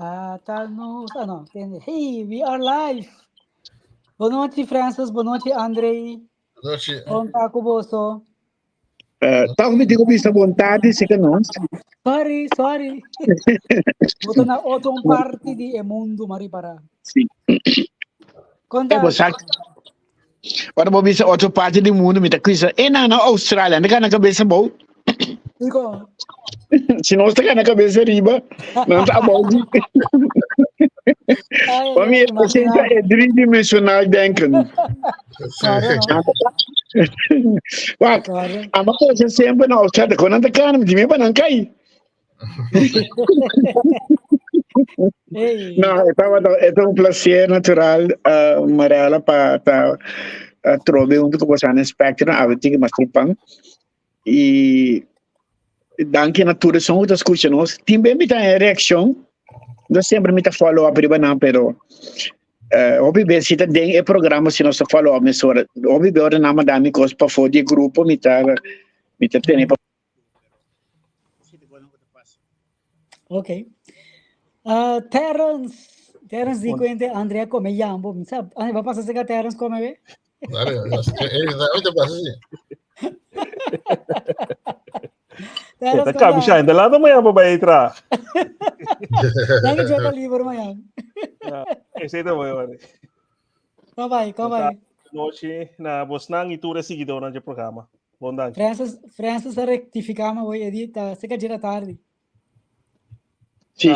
Hey, we are live. Boa noite, Francis. Boa noite, Andrei. Boa noite. Conta com você. Tá me digo bisa vontade, se que não. Sorry. Boto na outro parte de mundo, Maripara. Sim. Conta. Ora vou bisa outra parte do mundo, me tá coisa. Na Austrália, não na cabeça bom. Digo. Se não está na cabeça riba, não tá bom. Para mim, é tridimensional denken. A coisa sempre na Austrália, quando anda cá, não me vai não cair. Não, é um prazer natural, Mariela, para trocar um pouco com você no espectro, a ver que mais tripang. E danke natura são outras coisas, nós também me dá reação, não sempre me dá follow up riba não, pero obviamente se tem é programa se nós follow up mas ora obviamente ora nama dami cos para for de grupo me tá tem para Ok. Terence di quente Andrea come Jambo, mi sa, va passare se Terence come ve? Exatamente passa assim. Tá cabe já ainda lá da manhã para entrar. Não joga livre amanhã. Esse aí também, olha. Como vai? Noite na Bosnang e tudo seguidor no programa. Bom dia. Francis rectificamos hoje é dia, se que dia tarde. Sim.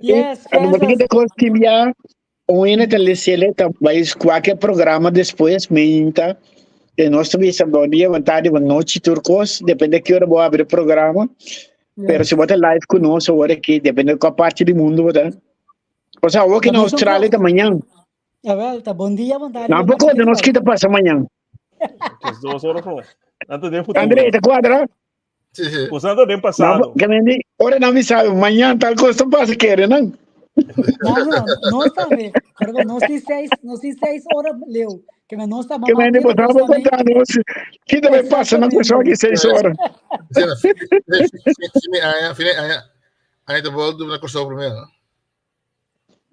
Yes, Francis. Uma telecele vai qualquer programa depois minta e nós também sabemos dia vontade de noite turcos depende que hora vou abrir o programa pero se bota live conosco hora que depende de qual parte do mundo botar ou seja aqui na Austrália da manhã tá bom dia vontade não pouco de nós que tá passa amanhã as 2 horas foi antes de André tá quadra usando tempo passado ora não me sabe amanhã tal coisa passa querer não não sabe. Agora nós tem 6 horas leu. Que não está que nem depois vamos contar nós. Que também passa na pessoa que 6 horas. Aí tá bom na coisa primeiro.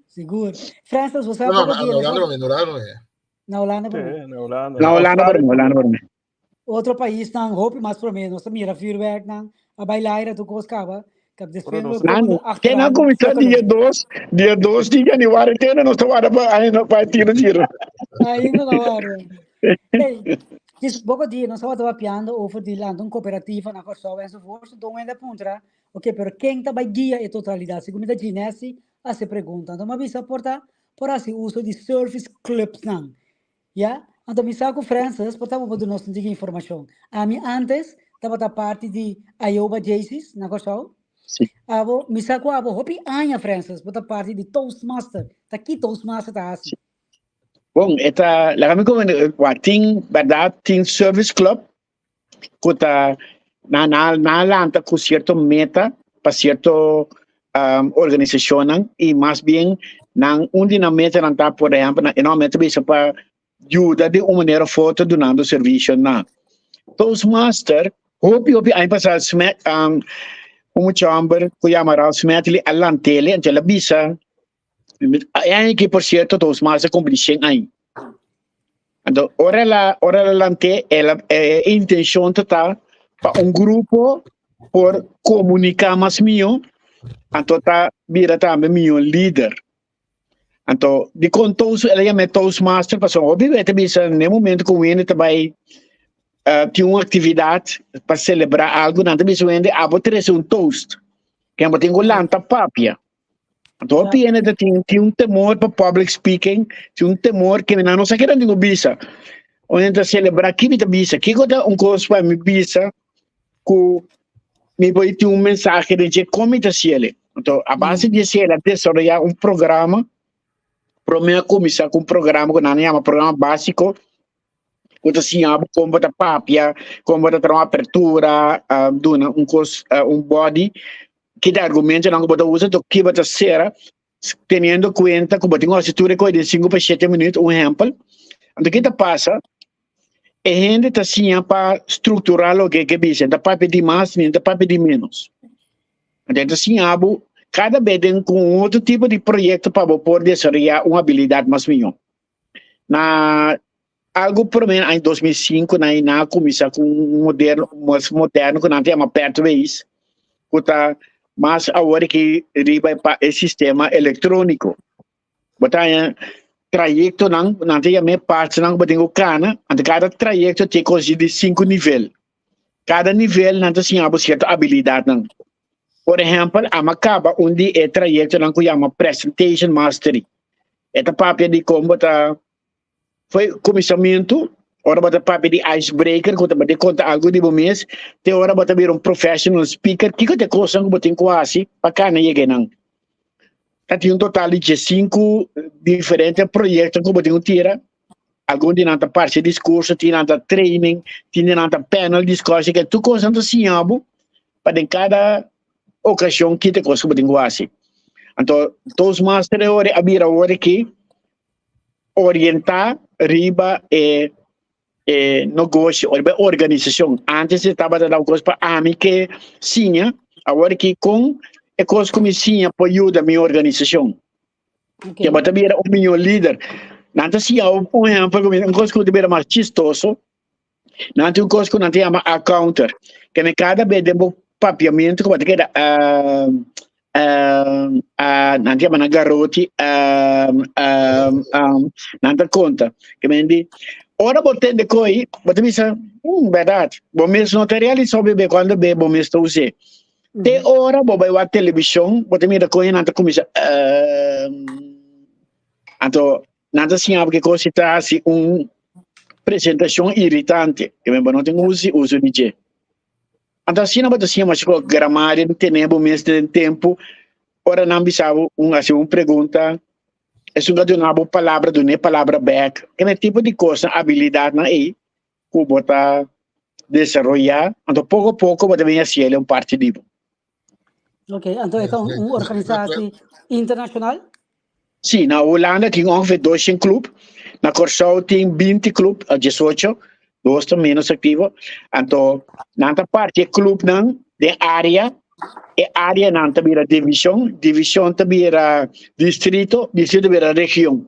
Seguro. Francis, você não é. Na Holanda. Na Holanda. Outro país não hope mais para mim, nós mira feedback não. A bailar tu coscava. Quem não começou dia 2 de janeiro, tem não estou ainda para tiro. Ainda não hora. Esse pouco dia nós estava piando over de land uma cooperativa na Kosovo e so forth, então ainda puntra. Ok, pero quem tá vai guia a totalidade? Segundo a Ginesi, a se pergunta. Então, mas bisa porta por assim uso de service clubs não. Ya? Então, me saco Francis, portava para nós não informação. A mim antes estava da parte de Iowa Jaycees na Kosovo. Sim. Me sacou hopi anha Francis, bota parte de Toastmaster. Tá aqui Toastmaster tá assim. Bom, lá me como tem service club que tá na lanta com certo meta para certo organização e mais bem na na meta não tá por exemplo na meta bisa para ajuda de uma maneira forte donando serviço na Toastmaster hopi aí passar chamber que llamará smetli all'antele ante la bisa e che por cierto tos mas complicen aí então ora la lante é intenção total para grupo por comunicar mais mio então tá vira também mio líder então de contos ela chama Toastmaster passou obviamente bisa no momento que o ene também tinha uma atividade para celebrar algo, não tem isso ainda, a botar toast, que a botar lanta papia. Então, a piena tinha temor para public speaking, tinha temor que não sei que não tinha bisa. Onde celebrar que me bisa, que coisa coisa para me bisa, que me vai ter mensagem de como está sendo. Então, a base de ser a desarrollar programa, para mim começar com programa que não é programa básico. Quando assim, como botar papia, como botar uma abertura, body, que dá argumento, não botar usa, do que botar ser, tendo conta que botar uma estrutura de 5 para 7 minutos, exemplo. Então, o que passa? A gente está assim, para estruturar o que é, da para pedir mais, nem da para pedir menos. Então, assim, cada vez com outro tipo de projeto para poder desenvolver uma habilidade mais melhor. Algo por menos em 2005, na começou com um modelo mais moderno, que não tem mais perto de isso, mas agora que riba para o sistema eletrônico. Botar trajecto não tem mais parte não botar o cana, cada trajecto tem coisa de 5 níveis. Cada nível não tem certa habilidade não. Por exemplo, a acaba onde é trajecto não que chama presentation mastery. Esta papel de como botar foi começamento, ora botar papel de icebreaker, quando botar conta algo de mês, tem hora botar vir professional speaker, que te coisa que botar quase para cá não chega não. Tem um total de 5 diferentes projetos que botar tira. Algum de nada parte de discurso, tem nada training, tem nada panel discussion, que tu coisa assim para em cada ocasião que te coisa que botar quase. Então, todos os masters abrir hora que orientar riba negócio, organização. Antes estava dando coisa para a mim que sim, agora que com é coisa como sim para ajudar a minha organização. Que vai também o meu líder. Não assim, por exemplo, uma coisa que eu devia mais chistoso, não tem uma coisa que não tem uma accounter, que me cada vez de papiamento que vai ter não tem uma garoti, não tem conta, que me diz, ora botei de coi, botei missa, verdade, bom mesmo não te realizou bebê quando bebê bom mesmo usei. De hora bobai wa televisão, botei mira coi não te começa, então nada assim porque coisa está assim apresentação irritante, que me não tem uso de je. Então assim não pode assim mas com gramária não tem mesmo tempo, ora não bisava uma pergunta, é só de uma palavra do ne palavra back, que é tipo de coisa habilidade na aí, que botar desenvolver, então pouco a pouco pode vir assim ele parte disso. Ok, então é uma organização internacional? Sim, na Holanda tem ongeveer 200 clubes, na Curaçao tem 20 clubes, 18, dois menos ativos. Então, na parte do clube não, de área não também a divisão também a distrito também a região.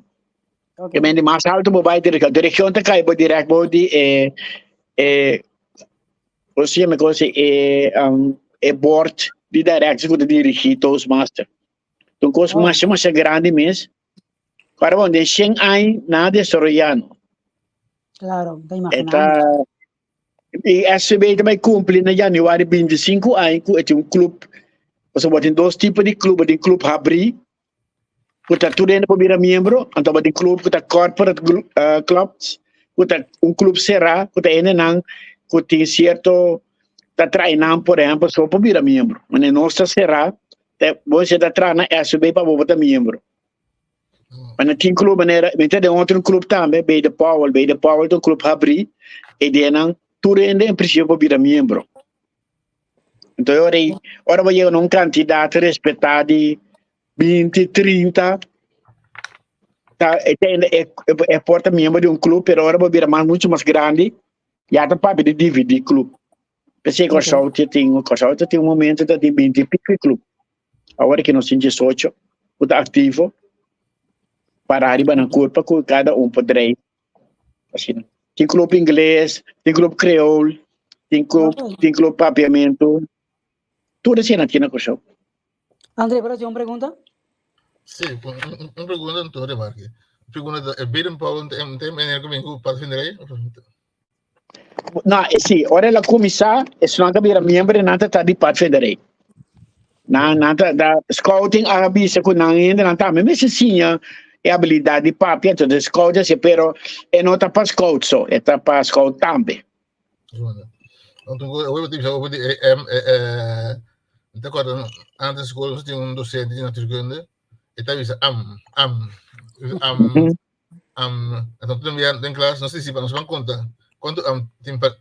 Que é mais alto para a região. A região está caindo direto ou seja, é board de direto que dirigir todos os masters. Então, coisa mais grande mesmo. Para onde Shanghai nada desarrollado. Claro, está imaginando. E a SCB também cumpre na janeiro 25 anos, é um clube. Você tem dois tipos de clube. Tem clube abrir, que está tudo ainda para virar membro. Então, tem clube que está corporate clubs, que está clube cerrado, que está ainda não, que tem certo, está treinando, por exemplo, só para virar membro. Mas não está cerrado. Você está treinando na SB para virar membro. Mas tem clube, tem outro clube também, Beide Powell tem um clube abrir, e daí não, tudo ainda em princípio para virar membro. Então, agora vai ter um candidato respeitado de 20, 30, é porta-membro de um clube, mas agora vai virar muito mais grande, já está para dividir o clube. Pensei que o Curaçao tem um momento de 20 clubes. Agora que nós temos 18, está ativo, para arriba na curva, com cada poder. Assim, tem clube inglês, tem clube creole, tem clube papiamento, tudo assim aqui na Curaçao. André, ¿pero tiene una pregunta? Sí, una pregunta en todo, Marque. Pergunta, é Baden Powell tem maneira como para defender aí? Não, sim, ora ela começar, se não cabia membro, não está de parte federal. Não está da scouting arabista com não ainda não está, mas sim é habilidade de papi, então de scout se pero é não está para scout só, é para scout também. Então eu vou dizer, então quando antes da escola você tinha docente de naturkunde, e estava isso então também em classe não sei se vamos contar quanto tem para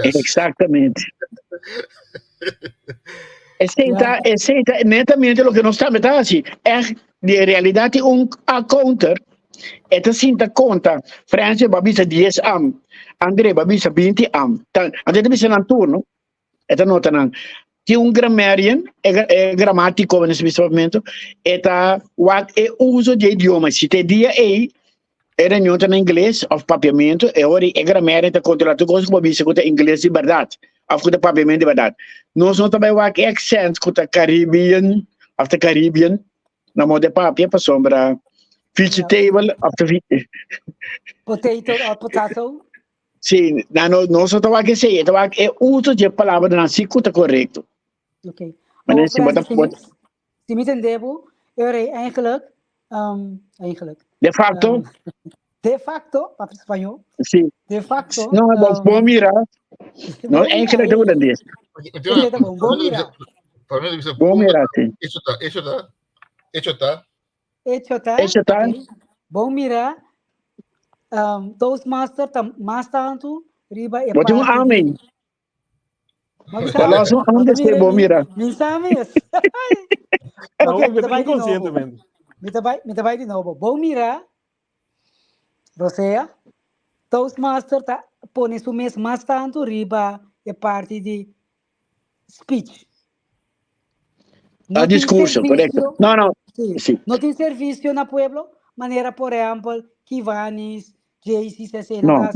Exatamente. Essa netamente o que nós estamos assim, é de realidade counter. Esta cinta conta, França babisa 10 André babisa 20 André babisa num turno, esta nota não. Tinha grammarian, gramático nesse momento, eta what é uso de idioma. Se te dia era não em inglês, of papiamento, e ora é gramária, te controla tu coisa como bisa, que inglês de verdade, of que papiamento de verdade. Nós não também what accent, que Caribbean, of the Caribbean, na moda papia, para sombra, fish table, of the Potato. Sim, nós não estamos aqui sei, é uso de palavra na cicuta correto. Oké. Wanneer ze Si me entendeu, eigenlijk, de facto, de facto, para espanhol, sim. de facto. Não, bom mirar. Não, eigenlijk dat we dat is. Bom mirar. Bom mirar, sim. Hecho está. Okay. Bom mirar. Toastmaster, mais tanto, riba e Wat doen amém? Mas Nós não vamos ser bom mirar. Não sabes? Não, Ok, me vai inconscientemente. Me vai de novo. Bom mirar. Rosea. Toastmaster tá põe isso mesmo mais tanto riba e parte de speech. Ah, discurso, correto. Não. Sim. Não tem serviço na pueblo, maneira, por exemplo, Kivanis, JC, não.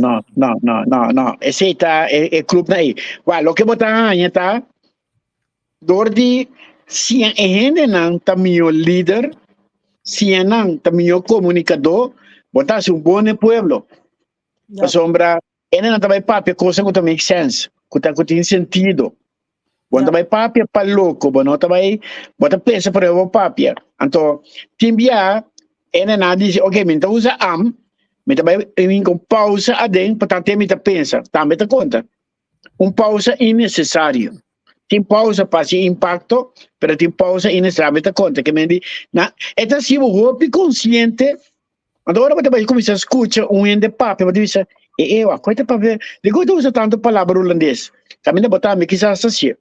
Esse tá é clube aí. Vai, o que botar aí tá door de se ainda não tá meu líder, se não tá meu comunicador, botar bom pueblo. A sombra, ainda não tá vai papel coisa que make sense, que tem sentido. Quando vai papel para louco, não tá vai, bota pensa por eu papel. Então, timbia, ainda não diz, ok, me usa me também com pausa adem para ter me pensa, também te conta. Pausa innecessário. Tem pausa para se impacto, mas tem pausa innecessário, te conta que me na é assim o hope consciente. Agora você vai começar a escutar ende papo, você diz, a coisa para ver, de coisa usa tanto palavra holandês. Também botar me quizás assim.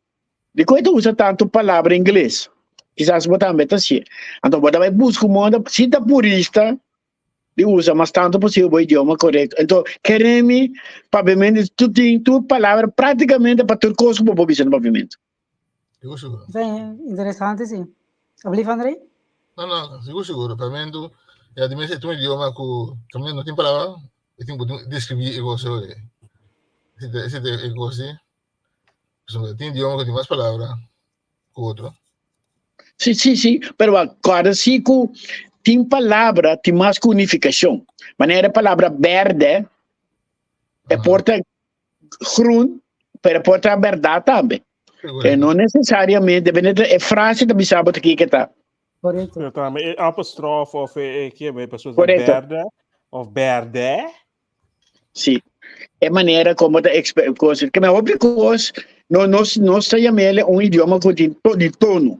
De coisa usa tanto palavra inglês. Quizás botar me assim. Então você vai buscar moda, se tá purista, de usa mas tanto possível o idioma correto. Então, queremos, papiamento, tu tem tua palavra praticamente para ter coisa para o no pavimento. Interessante, sim. Alsjeblieft, André? Não, seguro. Papiamento, a dimensão de um idioma que também não tem palavra, eu tenho que descrever o gosto. Esse é o gosto. Tem idioma que tem mais palavras que o outro. Sim, mas cada ciclo tem palavra, tem mais unificação. Maneira a palavra verde, é porta groen, para porta verdade também. E não necessariamente, é frase da bisaba aqui que está. Correto. Apostrofe of que é pessoas verde of verde. Sim. É maneira como da coisa, que é outra coisa, nós chamamos idioma de tono.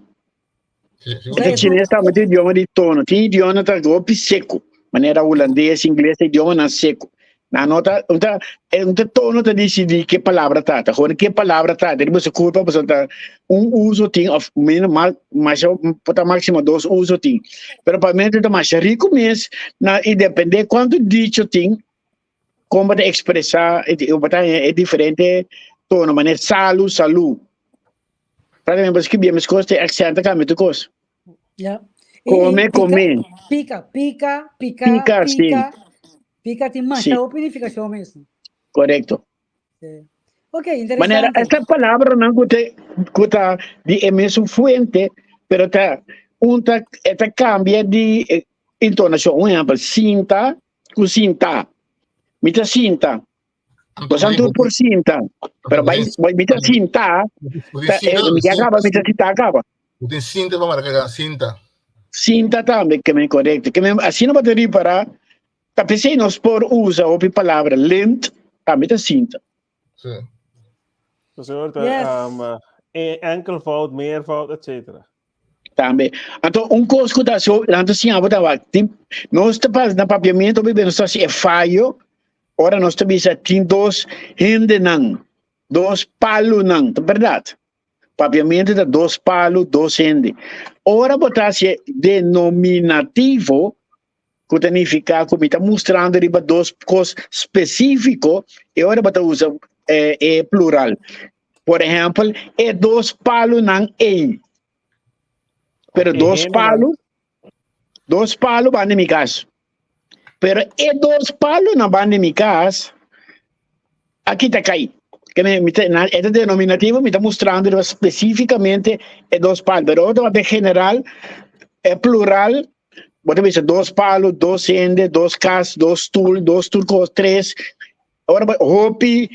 O chinês também tem idioma de tono, tem idioma de golpe seco, maneira holandês, inglês, idioma na seco. Na nota, tono te decide que palavra trata, quando que palavra trata, ele você culpa para uso tem, mas pode máximo 2 uso tem. Pero para mim é mais rico mesmo, e depende quanto dicho tem, como de expressar, é diferente tono, maneira salu. Para mim, que bem, mas coisa é accent que me tocou. Come. Pica, sim. Pica tem mais significação mesmo. Correto. Ok, interessante. Maneira, esta palavra não custa de mesmo fuente, pero esta cambia de entonação. Um exemplo, cinta, com cinta. Mita cinta. Você tudo por cinta. Pero vai mita cinta. Acaba. Tem cinta para marcar cinta. Cinta também, que é correto. Que assim não pode reparar. Tá pensei nós por usa a palavra lent, também tá cinta. Sim. Senhor, enkelvoud, meervoud, etc. Também. Então, coisa que tá só, assim, nós estamos na papiamento, nós estamos é falho. Ora nós estamos tem 2 hende não, 2 palos não, é verdade? Papiamento é 2 palos, 2 hende. Ora botar-se denominativo, que significa que está mostrando riba 2 coisas específicas, e ora botar usa é plural. por exemplo, é 2 palos ng A. Pero 2 palos van de mi casa. Pero é 2 palos na van de mi casa, aqui está cai. Esta denominativo me está mostrando especificamente é 2 palos, pero outro é general, é plural, você dizer 2 palos, 2 ende, 2 cas, 2 stool, 2 turcos, 3. Ora, hopi,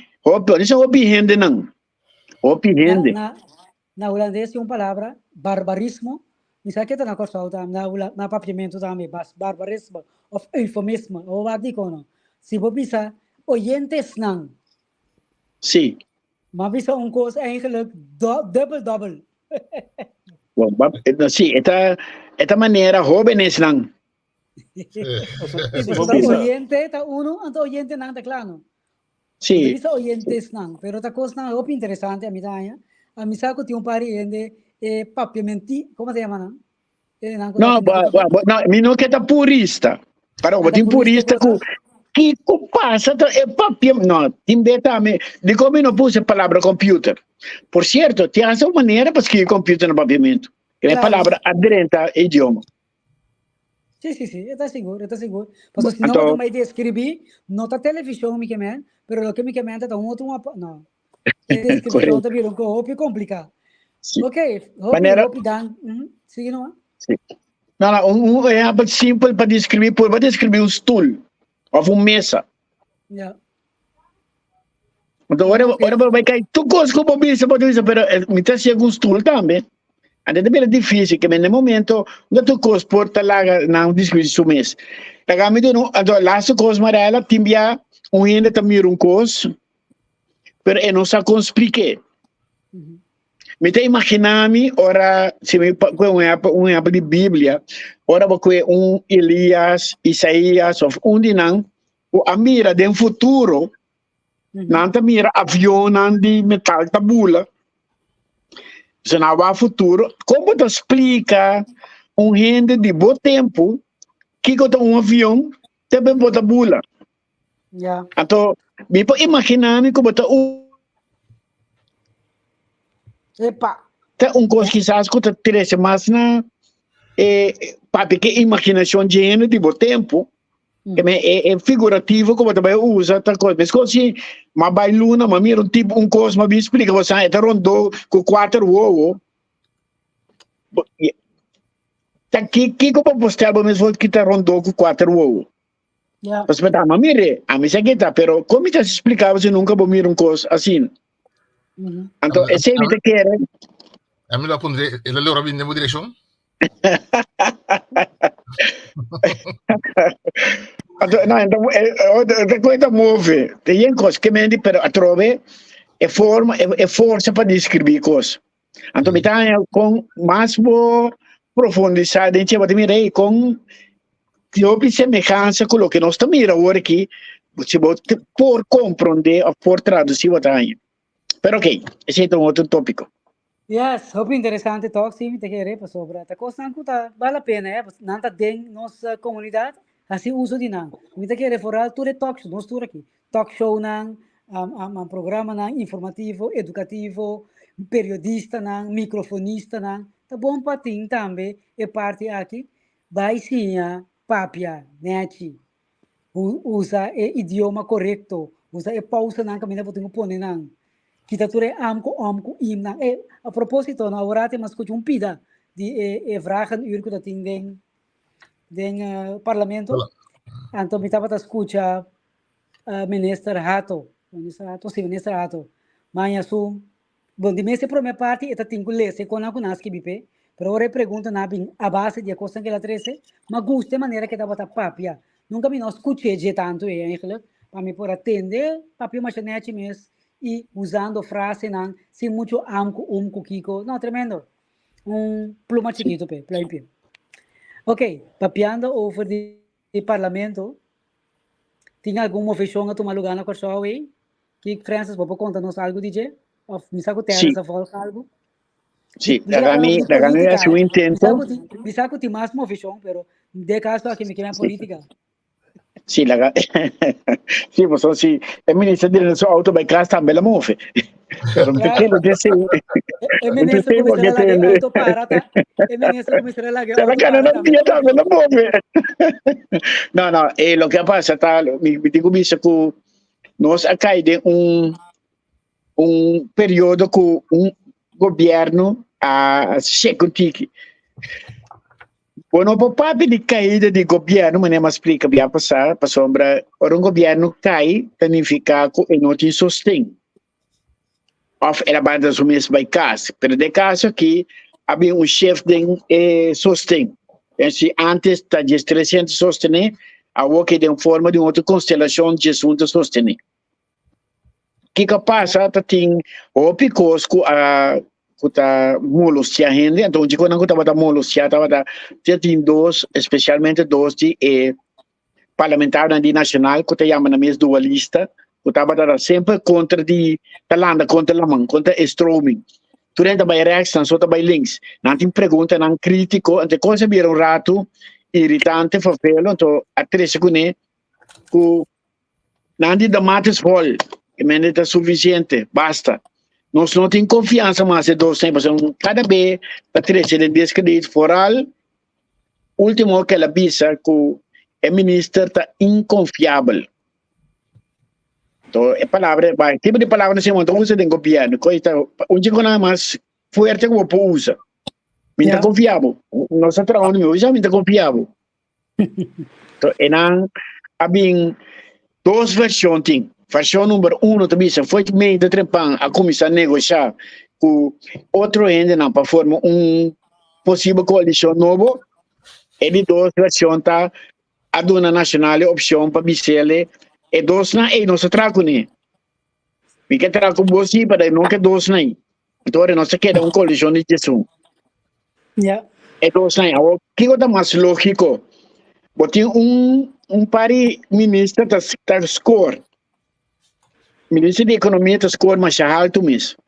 isso é hopi rende não. Hopi rende. Na holandês tem uma palavra, barbarismo. Misal kita na Kosovo na papiamento também, barbarismo of eufemismo, ou wat die kono. Se você bisa oyentes nang. Sim. Maar bisa coisa eigenlijk dubbel. Sim, esta maneira jóvenes nang. Oyente ta uno, anto oyente nang ta claro. Sim. Bisa oyentes nang, pero ta cosa nang op interessante a mi tanya. A mi sa ko ti un pari ende papiamenti, come si chiama? No, mi non che da purista. Però un purista che passa è papiam, no, timbeta me, di come non puse palavra computer. Por cierto, ti hace una maneira para escrever computer no papiamento. Que é palavra aderente ao idioma. Sim, está seguro. Porque se não vai escrever, não está televisão, me queimando, mas o que me queimando está um outro, não. Escrever não está virando um pouco complicado. Ok, hope dan. Sige não? Sim. Não, é simples para descrever, para descrever um stool ou uma mesa. Yeah. Então, agora vai cair, tu gosta como bisa, mas me está chegando um stool também. Anda é bem difícil, que no momento, não tu gosta porta lá, não descrever sua mesa. Agora, então, lá se coisa amarela, timbia, ainda também coisa, mas eu não sei como explicar. Me te imaginami ora se me um exemplo de Bíblia ora porque Elias, Isaías ou dinang o a mira de futuro nanta mira avião de metal tabula se na va futuro como te explica gente de bom tempo que gota avião também bota bula então me pode imaginar como tá Epa. Tá coisa que quizás que interessa mais na papi que imaginação de tipo tempo que é figurativo como também usa tal coisa mas assim mas bailuna mas mira tipo coisa mas me explica você é rondou com 4 ovo tá que como postar mas vou que tá rondou com 4 ovo mas mas mire a mim sei tá pero como te explicava se nunca vou mirar coisa assim. Então, esse me te quer. A mim lá pondrei, ele leu rabin nemo direção. Então, coisa move. Tem coisa que me diz, pero a trove é força para descrever coisas. Então, me tá com mais profundidade, a gente vai mirar com de semelhança com o que nós estamos mirando agora aqui, por compreender ou por traduzir o que Pero ok, esse é um outro tópico. Yes, hope interessante talk sim, te querer para sobre. Tá coisa não tá vale a pena, não tá dentro nossa comunidade, assim uso de não. Me te querer fora tudo talk show, nós tudo aqui. Talk show não, programa não, informativo, educativo, periodista não, microfonista não. Tá bom para ti também, é parte aqui. Vai sim, papia, net. Usa o idioma correto, usa a pausa não, que me dá para pôr não. Kita ture amko imna a propósito na orate mas escuto pida de vragen uur dat in den parlamento anto me tava escuta minister Hato minister Hato manhã su bom de mese por minha parte eta tingo lese com a kunaski bipe pero ora pergunta na bin a base de coisa que ela trece mas guste maneira que tava papia nunca me não escutei de tanto eigenlijk para me por atender papia machinete mes e usando frase não sem muito amco kiko não tremendo pluma chiquito play. Ok, papiando over de parlamento tinha alguma movição a tomar lugar na Kosovo aí que Francis pode contar-nos algo DJ ou me saco terra essa volta algo sim dagami é seu intento me saco tem mais movição pero de caso aqui me quer política Sì, sì, sì, il ministro di sua auto by casa também la move. Pero perché lo dice? E ministro cominciare la che auto parata. E ministro cominciare la che auto parata. Também la move. No, e lo che passa mi dico visto che nós accade un periodo con un governo a secondiki. Quando parte di caída di governo, ma nem explica bem passar, para sombra, ora um governo cai, significa que não tem sustento. Ou ela banda assumir by casa. Pero de caso aqui, havia um chefe de sustento. Então, antes da gestão de sostener, agora que tem forma de outra constelação de assuntos sostener. O que passa, tem o picosco a kuta molostia gente, então de quando kuta bata molostia já tem dois, especialmente dois de parlamentar na nacional, kuta chama na mesa dualista, kuta bata sempre contra de talanda contra lamang, contra stroming. Durante a reação só tá links, não tem pergunta, não crítico, então coisa vira rato irritante, fafelo, então a 3 segundos ku não de mates vol, que mende tá suficiente, basta. Nós não temos confiança mais em dois tempos. Cada vez que cresce de descrédito foral, último que ela avisa que o ministro está inconfiável. Então, a palavra, tipo de palavra não se monta, usa de governo. Onde que não mais forte que o povo usa. Me está confiável. Nossa trabalho meu já me está confiável. Então, há bem duas versões. Versão número 1 também foi meio de trepar a começar a negociar com outro ente para formar possível coalição novo. E de duas versões tá a dona nacional opção para Bicele e dois na e não se trago nem. Me quer trago você para não que dois nem. Então nós quer uma coalição de gestão. E dois nem. O que é mais lógico? Botem pari ministro tá score. Ministro da Economia está score mais alto mesmo.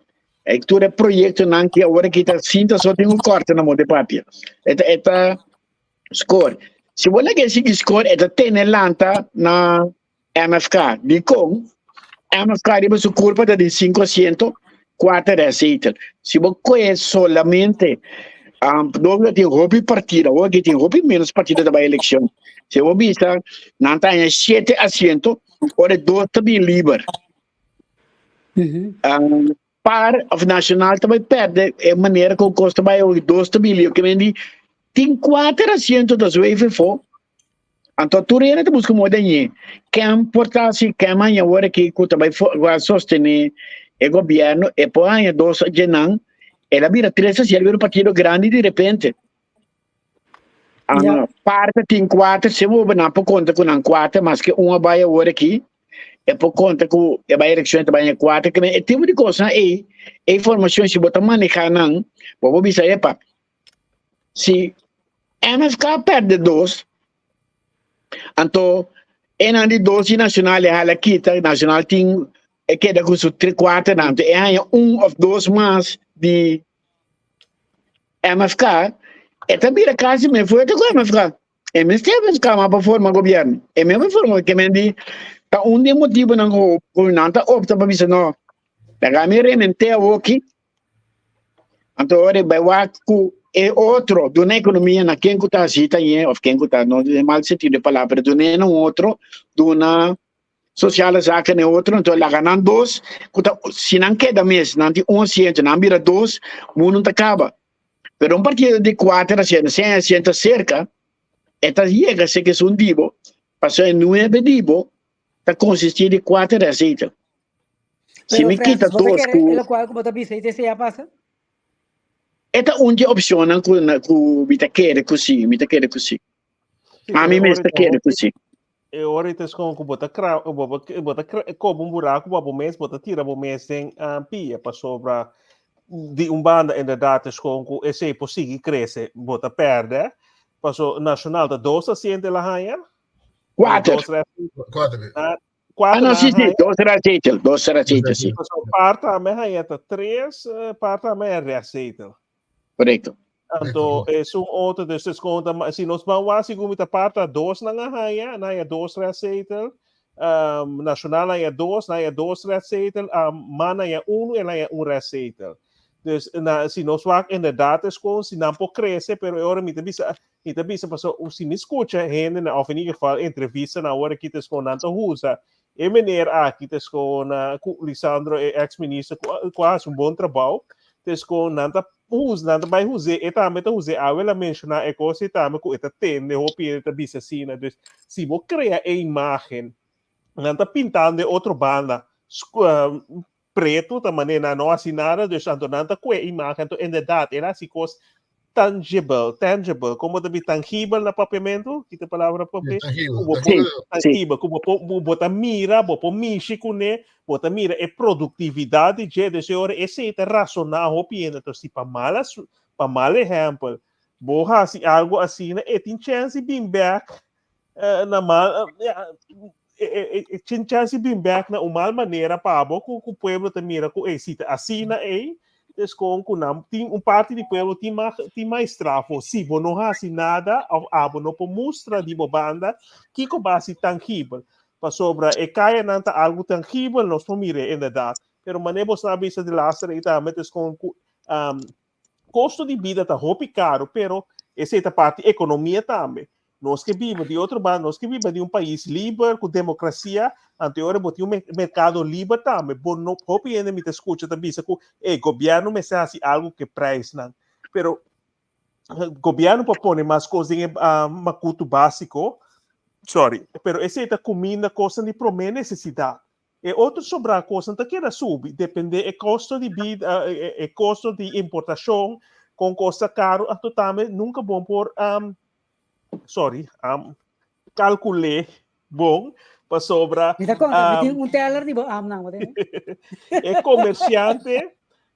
É que todo projeto não que agora que está sinta só tem corte na mão de papel. Eta score. Se você quer seguir score, eta tem lanta na MFK. De com MFK riba su culpa de 500, 4 receita. Se você conhece solamente doble tem hobby partida, ou que tem hobby menos partida da eleição. Se você visa, não tem 7 assentos, ou 2 também livre. Par of nacional também perde a maneira que custa vai o 2 bilhões que vende tem 4 assentos das wave for então tu ainda te busca moda aí que importância que amanhã hora que tu vai sostener o governo e põe dois genan ela vira 3 se ele vira um partido grande de repente parte tem 4 se vou na por conta com 4 mas que uma vai agora aqui é por conta que a eleição também é 4, que é tipo de coisa, informação se botar manejar não, vou dizer, se MFK perde 2, então, de 2 nacional é aqui, nacional tem, queda com 4, não, é ou 2 mais de MFK, é também a casa, me foi até com MFK, é mesmo MFK, mas para formar governo, é mesmo forma que me diz, tá motivo não governanta opta para dizer não da minha mente aqui então ora vai que é outro do na economia na quem que tá cita aí ou quem que tá não é mal sentido de palavra do não outro do na social zaca é outro então lá ganhando 2 se não queda mês não tem 100 não vira 2 mundo tá acaba pero um partido de 4 100 cerca esta chega se que são dibo passou em 9 dibo consistir de 4 receitas. Se me quita 2 o qual como tá bisa ite se já passa? Esta onde opção que me quer così. A mim mesmo quer così. E ora itu com bota como um buraco, bota mês, bota tira o mês tem pia para sobra de banda inderdaad com esse possível crescer, bota perde, passou nacional da 2 asiente lá hanya. 4. Quatro. No, sì, 2 receitas, sì. Parta a me hanya 3, parta a me receitas. Corretto. Anto, um outro desses conta, se nós vamos seguir a parte dos na haya dos receitas, nacional na dos receitas, mana é um receita. Dus se nós vamos em datas com se não pode crescer, pero agora me bisa passou se me escuta gente na of in ieder geval entrevista na hora que com nanto usa. E meneer aqui com Lisandro ex-ministro quase bom trabalho. Com nanta vai usar e também ela mencionar é coisa e também com esta tem hopi esta bisa sina dus se vou criar a imagem nanta pintando outra banda preto também não assinada dus nanta com a imagem então verdade era assim coisa tangible como também tangível na papiamento que a palavra papel tangível como botar mira botar mishi com né botar mira é produtividade de senhor esse é racional opinião então se para mal exemplo borra assim algo assim né e tem chance bem back na mal tem chance bem back na uma maneira para o povo te mira com esse assim na com tem parte do povo tem mais trafo se você não faz nada não pode mostrar de banda que com base tangível para sobra e caia nanta algo tangível nós vamos mirar em verdade pero maneira você sabe isso de lastra e também com custo de vida tá roupa caro pero essa é a parte economia também nós que vivemos de outro bando nós que vivemos de país livre com democracia anterior botar mercado livre também bom não roupa ainda me escuta também que o governo me faz algo que preço não pero governo pode pôr mais coisas em macuto básico pero essa é a comida coisa de primeira necessidade e outro sobrar coisa não quer subir depende do custo de vida o custo de importação com custo caro até também nunca bom por calculei bom para sobra Me dá conta, me tem teller di ba não, é comerciante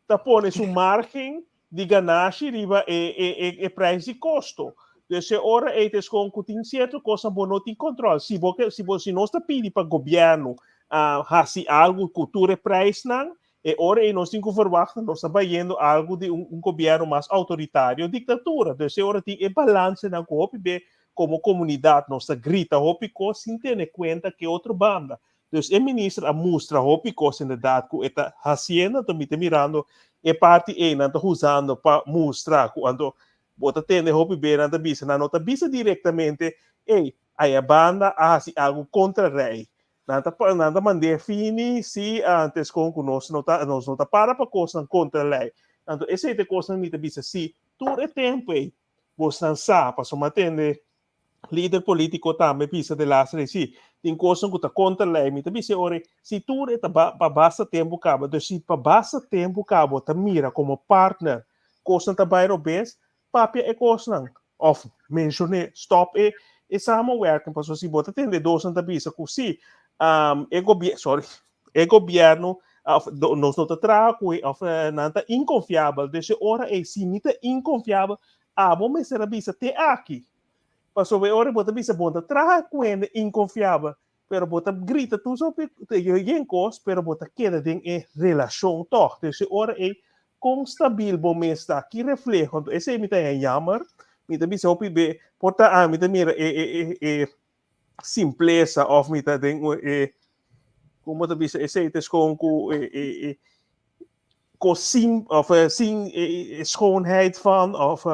tá põe sua margem de ganância riba e preço e custo dessa hora eles com tem certo coisa bom não tem controle se você não está pedindo para o governo fazer algo cultura preço não e hora nós temos que verwachten nós estamos vendo algo de governo mais autoritário ditadura dessa hora tem balance na copa como comunidade nossa grita hopico sem ter em conta que outra banda dus o ministro mostra hopico sem verdade que esta hacienda também está mirando e parte não está usando para mostrar quando bota tende hopi bem não está bisa diretamente a banda faz algo contra rei nada mandar fini se antes com nós não está para coisa contra lei então essa é a coisa que bisa se todo é tempo você não sabe para só atender líder político também bisa de lá se tem coisa que está contra a lei me também se ore se tu é para basta tempo cabo então se para basta tempo cabo tá mira como partner coisa tá bairro bes papia é coisa não of mencionei stop e samenwerking para se bota atender dois não tá bisa que se o governo nós não trabalhamos com nada inconfiável dessa hora se não é inconfiável vamos ser bisa até aqui passou a hora bota bisa bom trabalhar com ele inconfiável pero bota grita tu sobre tem coisa pero bota queda em relação toch dessa hora com stabil bom está que reflete esse me tem jammer me também se hopi be porta me também simpleza of me tem como também esse com sim schoonheid van of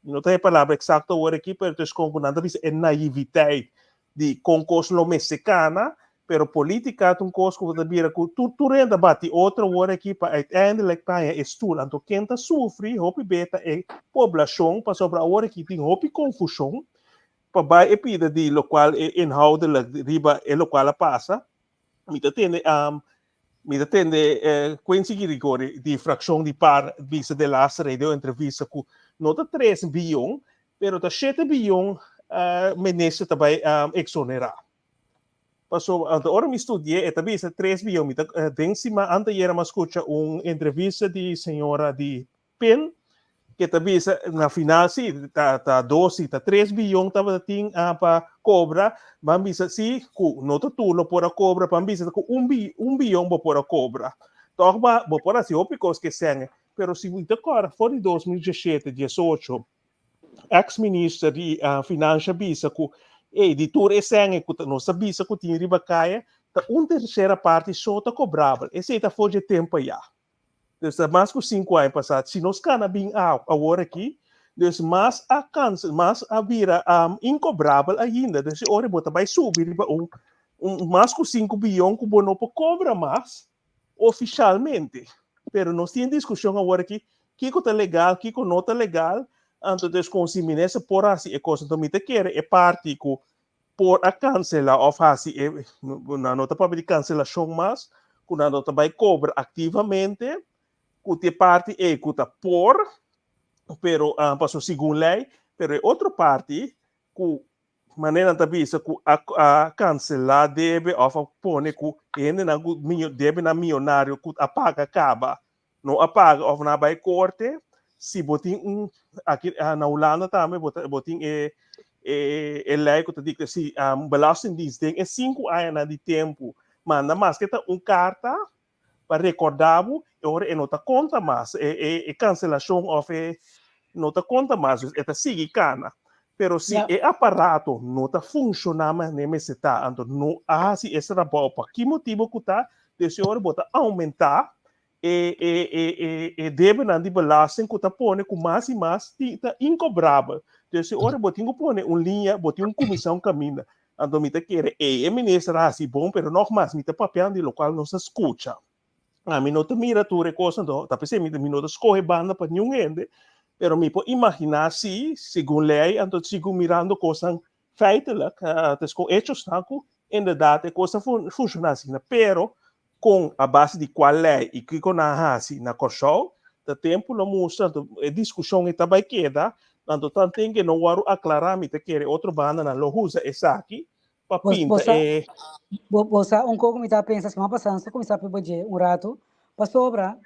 não tem a palavra exata agora aqui, pero es como nada diz é naiviteit de concurso mexicana, pero política um coisa que também tu renda bate outra hora aqui para uiteindelijk para estudo, então quem tá sofre, hope beta é população para sobre a hora aqui tem hope confusão, para vai epida de local inhoudelijk riba e local passa, me atende Quincy Grigori di frazione di par vista della radio entrevista con nota 3 bilhão, pero da 7 bilhão ministro também exonerar. Passou a hora me estudei e também 3 bilhão, tem cima anteira mas escuta entrevista de senhora de PEN que também na final sim tá 12 tá 3 bilhão tava tem para cobra bambisa sim com nota turno por a cobra bambisa com 1 bilhão por a cobra torba por assim opicos que são pero se muito agora, foi em 2017, 18, ex-ministro de Finanças bisa que editor esse que não sabia que tinha riba caia, uma terceira parte só está cobrável. Esse está fora de tempo já. Então, mais que 5 anos passados, se nós canamos bem agora aqui, dus mas a cancel, mas a vira incobrável ainda. Dus ora bota vai subir mais que 5 bilhões que não cobra mais oficialmente. Pero nós temos discussão agora aqui, que está legal, que não está legal. Então, com se ministro por assim, é coisa que me quer, é parte que por a cancelar, ou assim, na nota para de cancelação mais, que na nota vai cobrar ativamente, que te parte é que está por pero passou segundo lei, pero outra parte que maneira também que a cancelar deve ou pone que ainda na deve na milionário que apaga acaba, não apaga ou na vai corte, se botin aqui na Holanda também botin é lei que diz se belastingdienst tem 5 anos de tempo, manda mais que carta para recordar ora e nota conta mais cancelação of nota conta mais eta sigue cana pero se aparato nota funciona mais nem se tá então não se esse trabalho para que motivo que tá desse hora bota aumentar deve na de belasting que tá pone com mais e mais tá incobrável desse hora botinho pone linha botinho comissão caminha então me quer ministro assim bom pero não mais me tá papel de local não se escuta a mim não te mira tu recosa então tá pensando me não escorre banda para nenhum gente pero me pode imaginar se segundo lei então sigo mirando coisas feitelijk com hechos tanto verdade coisa funciona assim pero com a base de qual lei e que com a assim na corso da tempo não mostra a discussão está vai queda então tem que não varo aclarar me te quer outro banda na loja essa aqui para pinta você pouco me tá pensando semana passada começar a pedir rato para sobra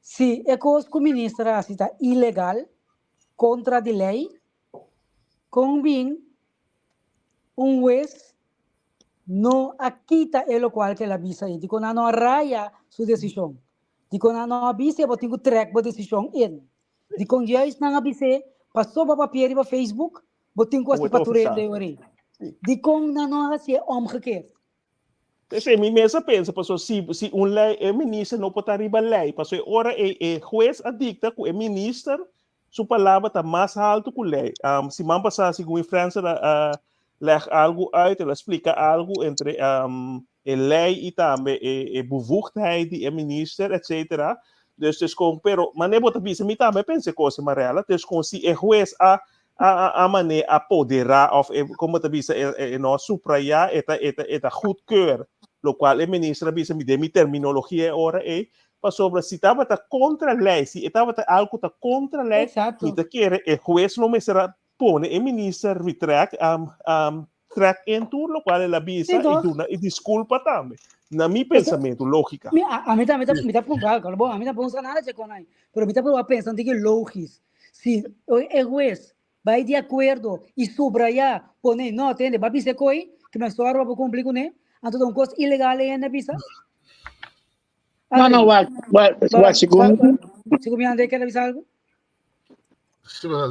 se é coisa que o ministro está ilegal contra a lei com bem juez não acita o qual que ela avisa aí digo não arraia sua decisão digo não avisa vou ter que track a decisão in digo já não avisa passou para papel e para Facebook vou ter que assinatura de hora digo não assim omgekeerd. Então, me mesmo pensa, pessoal, se lei é ministro não pode arribar lei, pessoal, ora é juez adicta que é ministro, sua palavra está mais alto que a lei. Se man passar segundo em França, leg algo uit, ela explica algo entre a lei e também a bevoegdheid de minister, etc. Dus com, pero, mas nem bota bisa, me também pensa coisa amarela, dus com se é juez a maneira apoderar of como te bisa no subrayar eta goedkeur lo qual o ministro bisa me demi terminologia ora para sobre se estava contra a lei se estava algo contra a lei me te quer o juez não me será pone o ministro retract track em tudo lo qual ela bisa e desculpa também na mi pensamento lógica a mim também me tá pensando bom a mim não pensa nada de com aí pero me tá pensando que lógico se o juez vai de acordo e subrayar, pone, não, entende? Vai dizer que nós só vamos cumprir com ele, então coisa ilegal aí na visa. Não, segundo. Segundo me andei, quer avisar algo? Sim, mas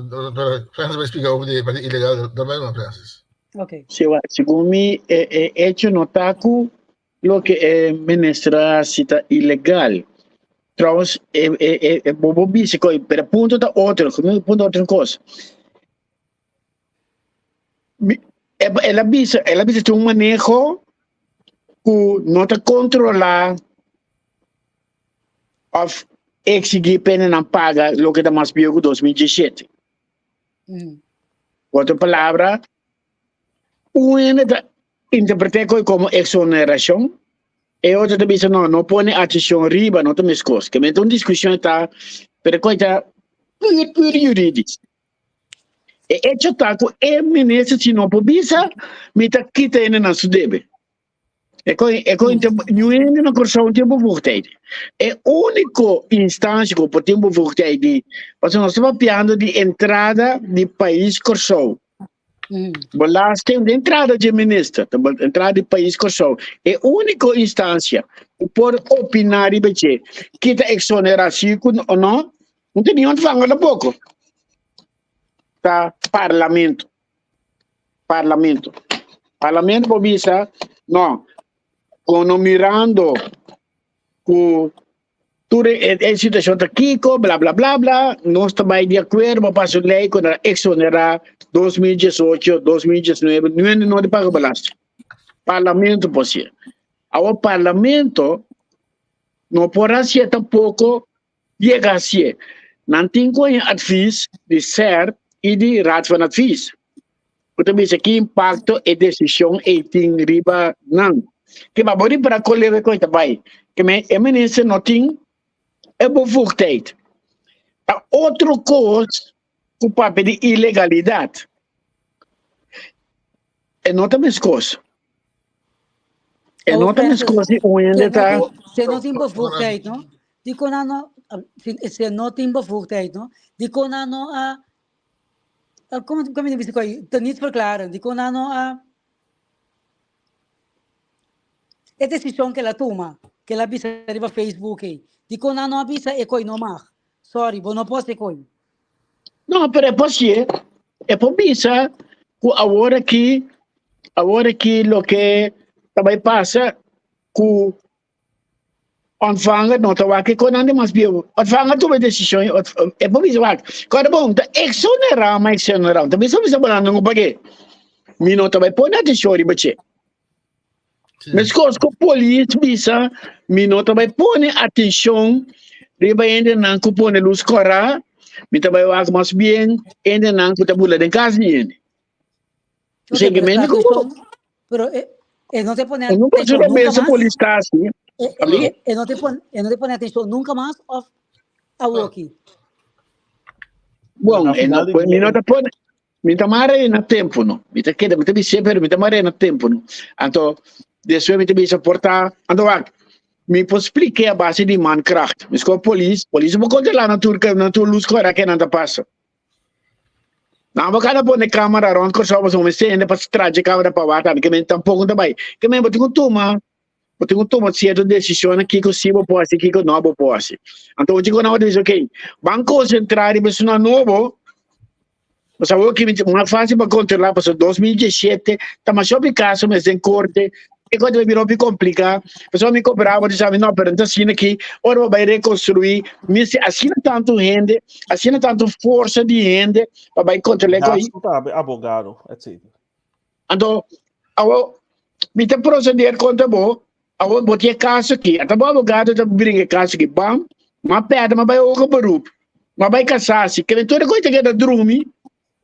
Francis vai explicar o que é ilegal também, não, Francis? Ok. Segundo me, hecho notaco lo que é ministra cita ilegal. Trouwens, bobo bisico, pero punto da outro, punto outra coisa. Ela bisa tem manejo que não está controlar of exigir pena não paga o que está mais pior que 2017. Outra palavra, uma interpreta como exoneração e outra bisa não põe atenção riba, não tem mais coisas. Que então discussão está, pero coisa pura jurídica. E ciò taco e ministro se non può bisa mi ta kita ene na su debe e coi nuende na corso un tempo vortei e unico instância che potremmo vortei di perché non stiamo parlando di entrada di paese corso Belasting de entrada de ministro, de entrada de país que só é a única instância por opinar e beter que tá exoneração ou não tem nenhum fanga da pouco. Tá parlamento por bisa não quando mirando com tudo a situação tá Kiko blá blá blá blá nós também de acordo para a lei quando exonerar 2018 2019 não de pagar balastro parlamento possível ao parlamento não pode ser tampouco chegar a ser não tem coisa advies de ser e de raad van advies. Então, isso aqui impacto e decisão e tem riba não. Que vai body para colega com isso vai. Que a ministra não tem é bevoegdheid. A outra coisa, o papel de ilegalidade. É não tem mais coisa. É não tem mais coisa onde está. Se não tem bevoegdheid, não? Die kon ano, se não tem bevoegdheid, não? Die kon ano como eu disse aí, niet verklaren. Die kon ano é decisão que ela toma, que ela avisa no Facebook. Die kon ano avisa e coi não mag. Sorry, vou não posso e coi. Não, pero é possível. É por bisa agora que lo que também passa com ontvangen não tá aqui quando ande mais bio ontvangen tu decisão é por isso quando bom tá exonerar mas exonerar também só bisa balando no pague mi não também põe atenção riba che mas coisa com polícia bisa mi não também põe atenção riba ainda não que põe luz cora mi também vai mais bem ainda não que tá bula de casa ainda segmento como pero não te pone atenção nunca mais polícia tá assim não te põe atenção nunca mais of a aqui. Bom, mi não te põe mi tamare na tempo no mi te queda mi te bise pero mi tamare na tempo no então depois mi te bise portar então mi posso explicar a base de mankracht mas com polícia vou controlar na luz cora que não tá passa não vou cada pôr na câmera ronco que só você me sente para trazer a câmera para baixo que me tampouco também que me botou toma certa decisão aqui que se vou posse aqui que não vou posse então eu digo não diz ok banco central mas não novo mas agora que uma fase para controlar para 2017 estamos sob caso mas em corte e quando me virou complicado pessoal me cobrava dizia não pero então assim aqui ora vai reconstruir mas assim tanto rende assim tanto força de rende para vai controlar com abogado etc então agora me tem proceder conta bom agora botei caso aqui até o advogado tá brinca caso aqui bam mas pede mas vai o berup mas vai casar-se que toda coisa que é dormir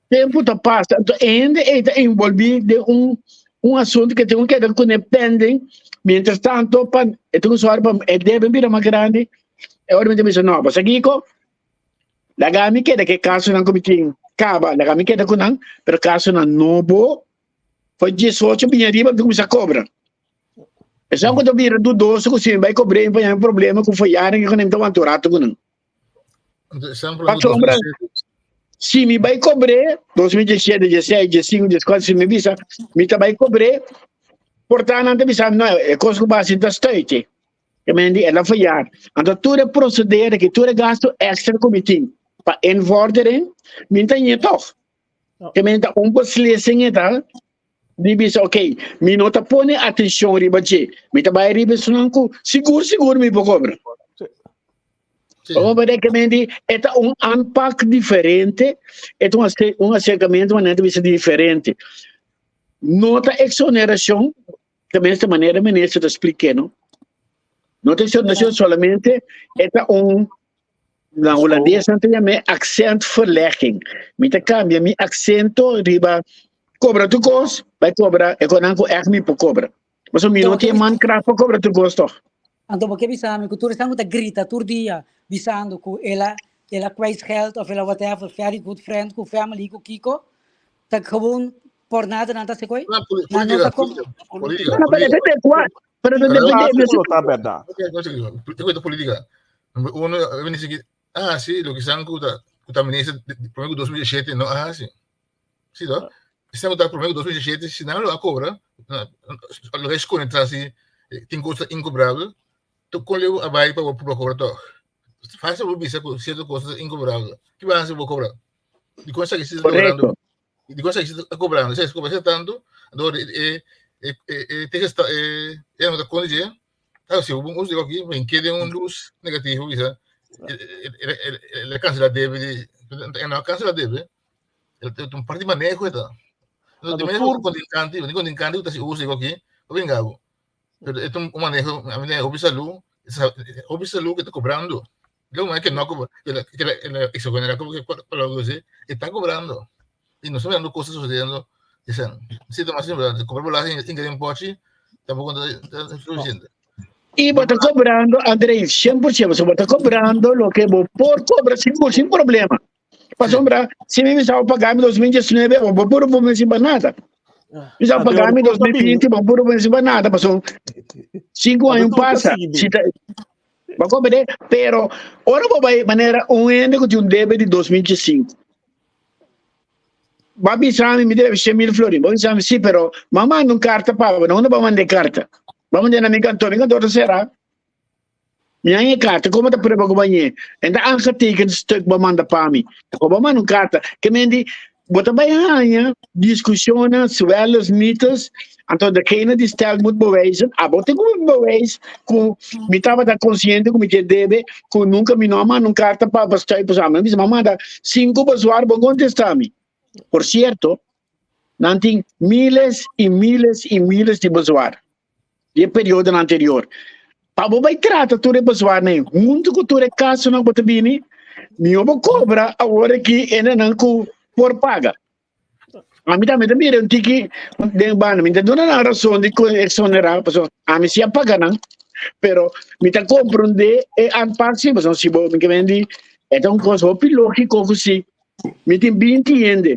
tempo tá passa então ainda é envolvido de um assunto que tem que dar com pending mientras tanto pan então só para deve vir mais grande é hora de me não mas aqui co la gami que daquele caso não comitim acaba la gami que da com não pero caso não novo foi 18 binha riba que começa a cobra essa quando vira do doce que vai cobrar um problema com foi área que não então anturato com não se me vai cobrar 2017, 16, 15, 14, se me visa, me vai cobrar, portanto, não me sabe, não, é coisa que base da state, que me diz, ela falhar. Então, tudo é proceder, que tudo é gasto extra comitê, para envorderen, me tem toch. Que me diz, beslissing é tal, diz, ok, me não tá põe atenção, riba, me tá vai riba, seguro, me vou cobrar. Praticamente é aanpak diferente, é acercamento maneira diferente. Nota exoneração, também desta maneira o ministro expliquei, não? Nota exoneração solamente é na holandês não tem accentverlegging. Met cambia mi accento riba cobra tu cost, vai cobra econômico me por cobra. Mas o não tem mankracht para cobra tu cost toch? Então, porque bisami, que tu estás a grita, todo dia, bisando que ela kwijtgeld of ela whatever, very good friend, com family, com Kiko, tak gewoon por nada, não tá se coi? Política. Política. Uno, sí, lo que están con ministro, por 2017, no, sí. Sí, ¿no? estamos a problema 2017, se não a cobra, o risco de entrar se tem coisa incobrável, tu colheu a baia para o cobrar toch. Faz o bisa com certas coisas incobráveis. Que vai ser cobrar? De consegue se cobrando, de consegue se cobrando, se cobra tanto, então tem que estar é uma coisa. Ah, se o bom uso aqui, vem que de luz negativo, bisa. Ele cancela deve, não cancela deve. Ele tem parte de manejo então. De mesmo com encante, está se usa aqui, o vingavo. Pero é um manejo, a minha hobby saúde que está cobrando. Não é que não cobra, ele exonera como que para você está cobrando. E nós estamos vendo coisas sucedendo. Dizem, se toma assim, cobrar por lá sem querer pote, tampoco está suficiente. E você está cobrando, Andrei, 100%, você está cobrando o que por cobra sem problema. Para sombra, se me estava pagando em 2019, eu vou por um mês sem nada. Me estava pagando em 2020, eu vou por um mês sem nada. Passou 5 anos passa. Vai cobrar, pero ora vai maneira única de débito de 2005. Babi sabe me deve 100.000 florins. Babi sabe sim, pero mamãe não carta para, não vai mandar carta. Vai mandar na minha cantor será. Minha carta, como está preba companhia? Então, anche teken stuk vai mandar para mim. Como mamãe não carta, que me diz, bota bem a discussiona sobre os mitos. Então, degene die stelt moet bewijzen, abote moet bewijzen, que me estava consciente que me deve, que nunca me noma, não carta para estar para samen. Mas mamãe dá 5 pessoas para contestar-me. Por certo, não tem miles e miles e miles de pessoas. De período anterior. Para você trata tudo de pessoas, né? Muito que tudo é caso não pode vir, me vou cobrar a hora que ainda não por paga. A mim também mira um tiki de banda, me dá uma razão de exonerar, a mim se apaga não, pero me tá compreender é anpassar, mas se vou me vende é um coisa lógico assim, me tem bem entende,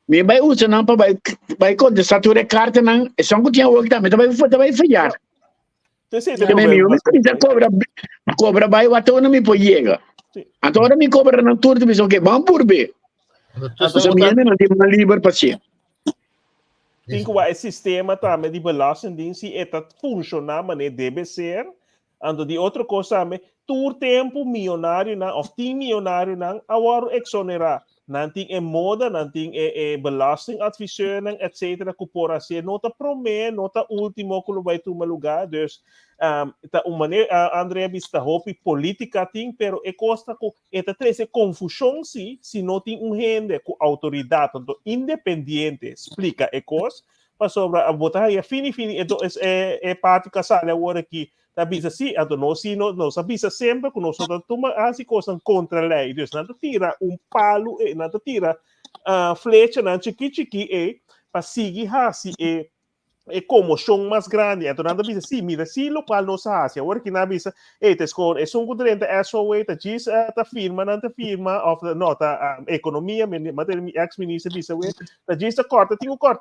me vai usar não para vai contestar tudo é carta não, é só que tinha o que também vai falhar. Também me cobra vai o ato não me pode chegar, agora me cobra não tudo me só que vamos por bem. Você me não tem uma livre paciência. Tem que o sistema também de belastingdienst está funcionar, mas deve ser. Ando de outra coisa, todo tempo milionário não, ou 10 milionário não, agora exonerar. Não tem moda, não tem belastingadviseur, etc. Que por assim, não está prometo, não está último que vai tomar lugar. Dus, André está hopi política tem, pero é costa que esta treze confusão se não tem gente com autoridade independente explica é coisa, para sobre a botar aí fini, então é parte que sai agora aqui. Tapi assim, então nós sabemos sempre que nós tomamos as coisas contra a lei. Dus não tira palo, não tira flecha, não chiqui, para seguir assim, é comoção mais grande. Então, nada bisa sim, mira, sim, local não se hace. Agora que nada bisa, tesco, é só um durante SOA, tá diz, tá firma, não tá firma, of the nota, economia, ex-ministro bisa, tá diz, tá corta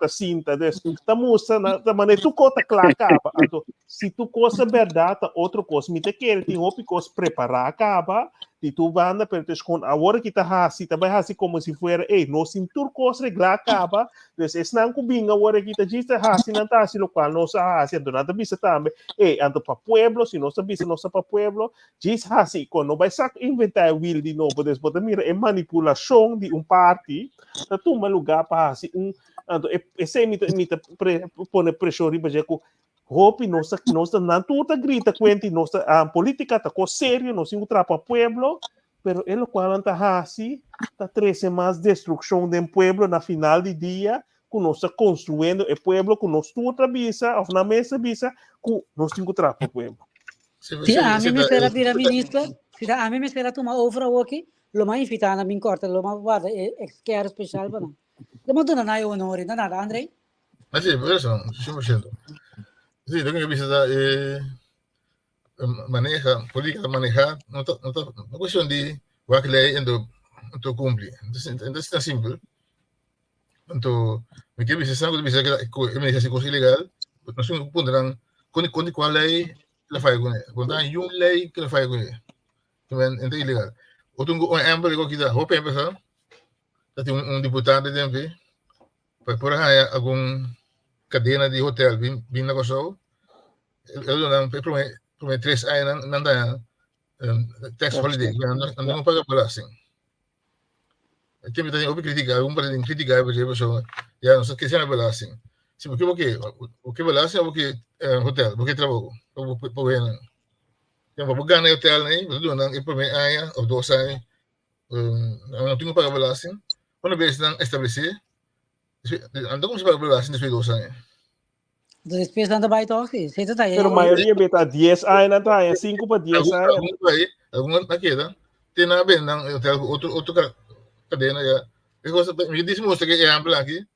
cinta, tá moça, tá maneira, tu corta claro, capa. Então, se tu coisa verdade, outra coisa, me te quer, tem outra coisa preparar, capa, e tu banda, pero agora que tá assim, também assim como se fosse, não se turcos reglar capa, dus é não cubinga, agora que tá diz, assim, não tá assim, local, não se assim, então nada bisa também, ando para pueblo, se não se bisa, não se para pueblo, diz assim, quando não vai inventar will de novo, después mira, é manipulação de parte, tá toma lugar para assim, ando, esse me põe pressão, para dizer que hopi nossa não tudo grita quente nossa política tá com sério nós encontrar para pueblo pero ele qual anta assim tá treze mais destruição do pueblo na final de dia que nós construindo o pueblo que nós tudo trabalha ou na mesa bisa que nós encontrar para pueblo. Se a mim me será tira ministra, se a mim me será tomar over aqui, lo mais invitado na minha corte, lo mais guarda é quer especial para não. Demondo na eu honore, na nada, Andrei. Mas sim, por isso, 100%. Sí, lo que precisa maneja, política manejar, no cuestión de que lei ento cumplir. Entonces es tan simple. Entonces, me quiero decir que me dice cosa ilegal, no se pondrán con cuál ley la falla con él. Pondrán una ley que la falla con él. Que es ilegal. O tengo un ejemplo de que da, hope empezar, un diputado de DMP, por aí algum cadena de hotel bem na Kosovo. Eu não para mim 3 anos não dá tax holiday, não paga por assim. Sempre tem outra crítica, algum para criticar por exemplo, já não sei que seja por assim. Se o que por assim é o que hotel, porque trabalho, por ver. Tem para ganhar hotel nem, eu não para mim aí ou 2 anos, não tenho paga por assim. Quando vez não estabelecer, ando como se paga por assim depois de 2 anos. Entonces, pensando vai toque, se tu tá aí, Pero a maioria beta 10 anos, tá? 5 para 10 anos. Algum naquela, tem na bem não hotel outro cadena já. É coisa me diz mostra que é ampla aqui.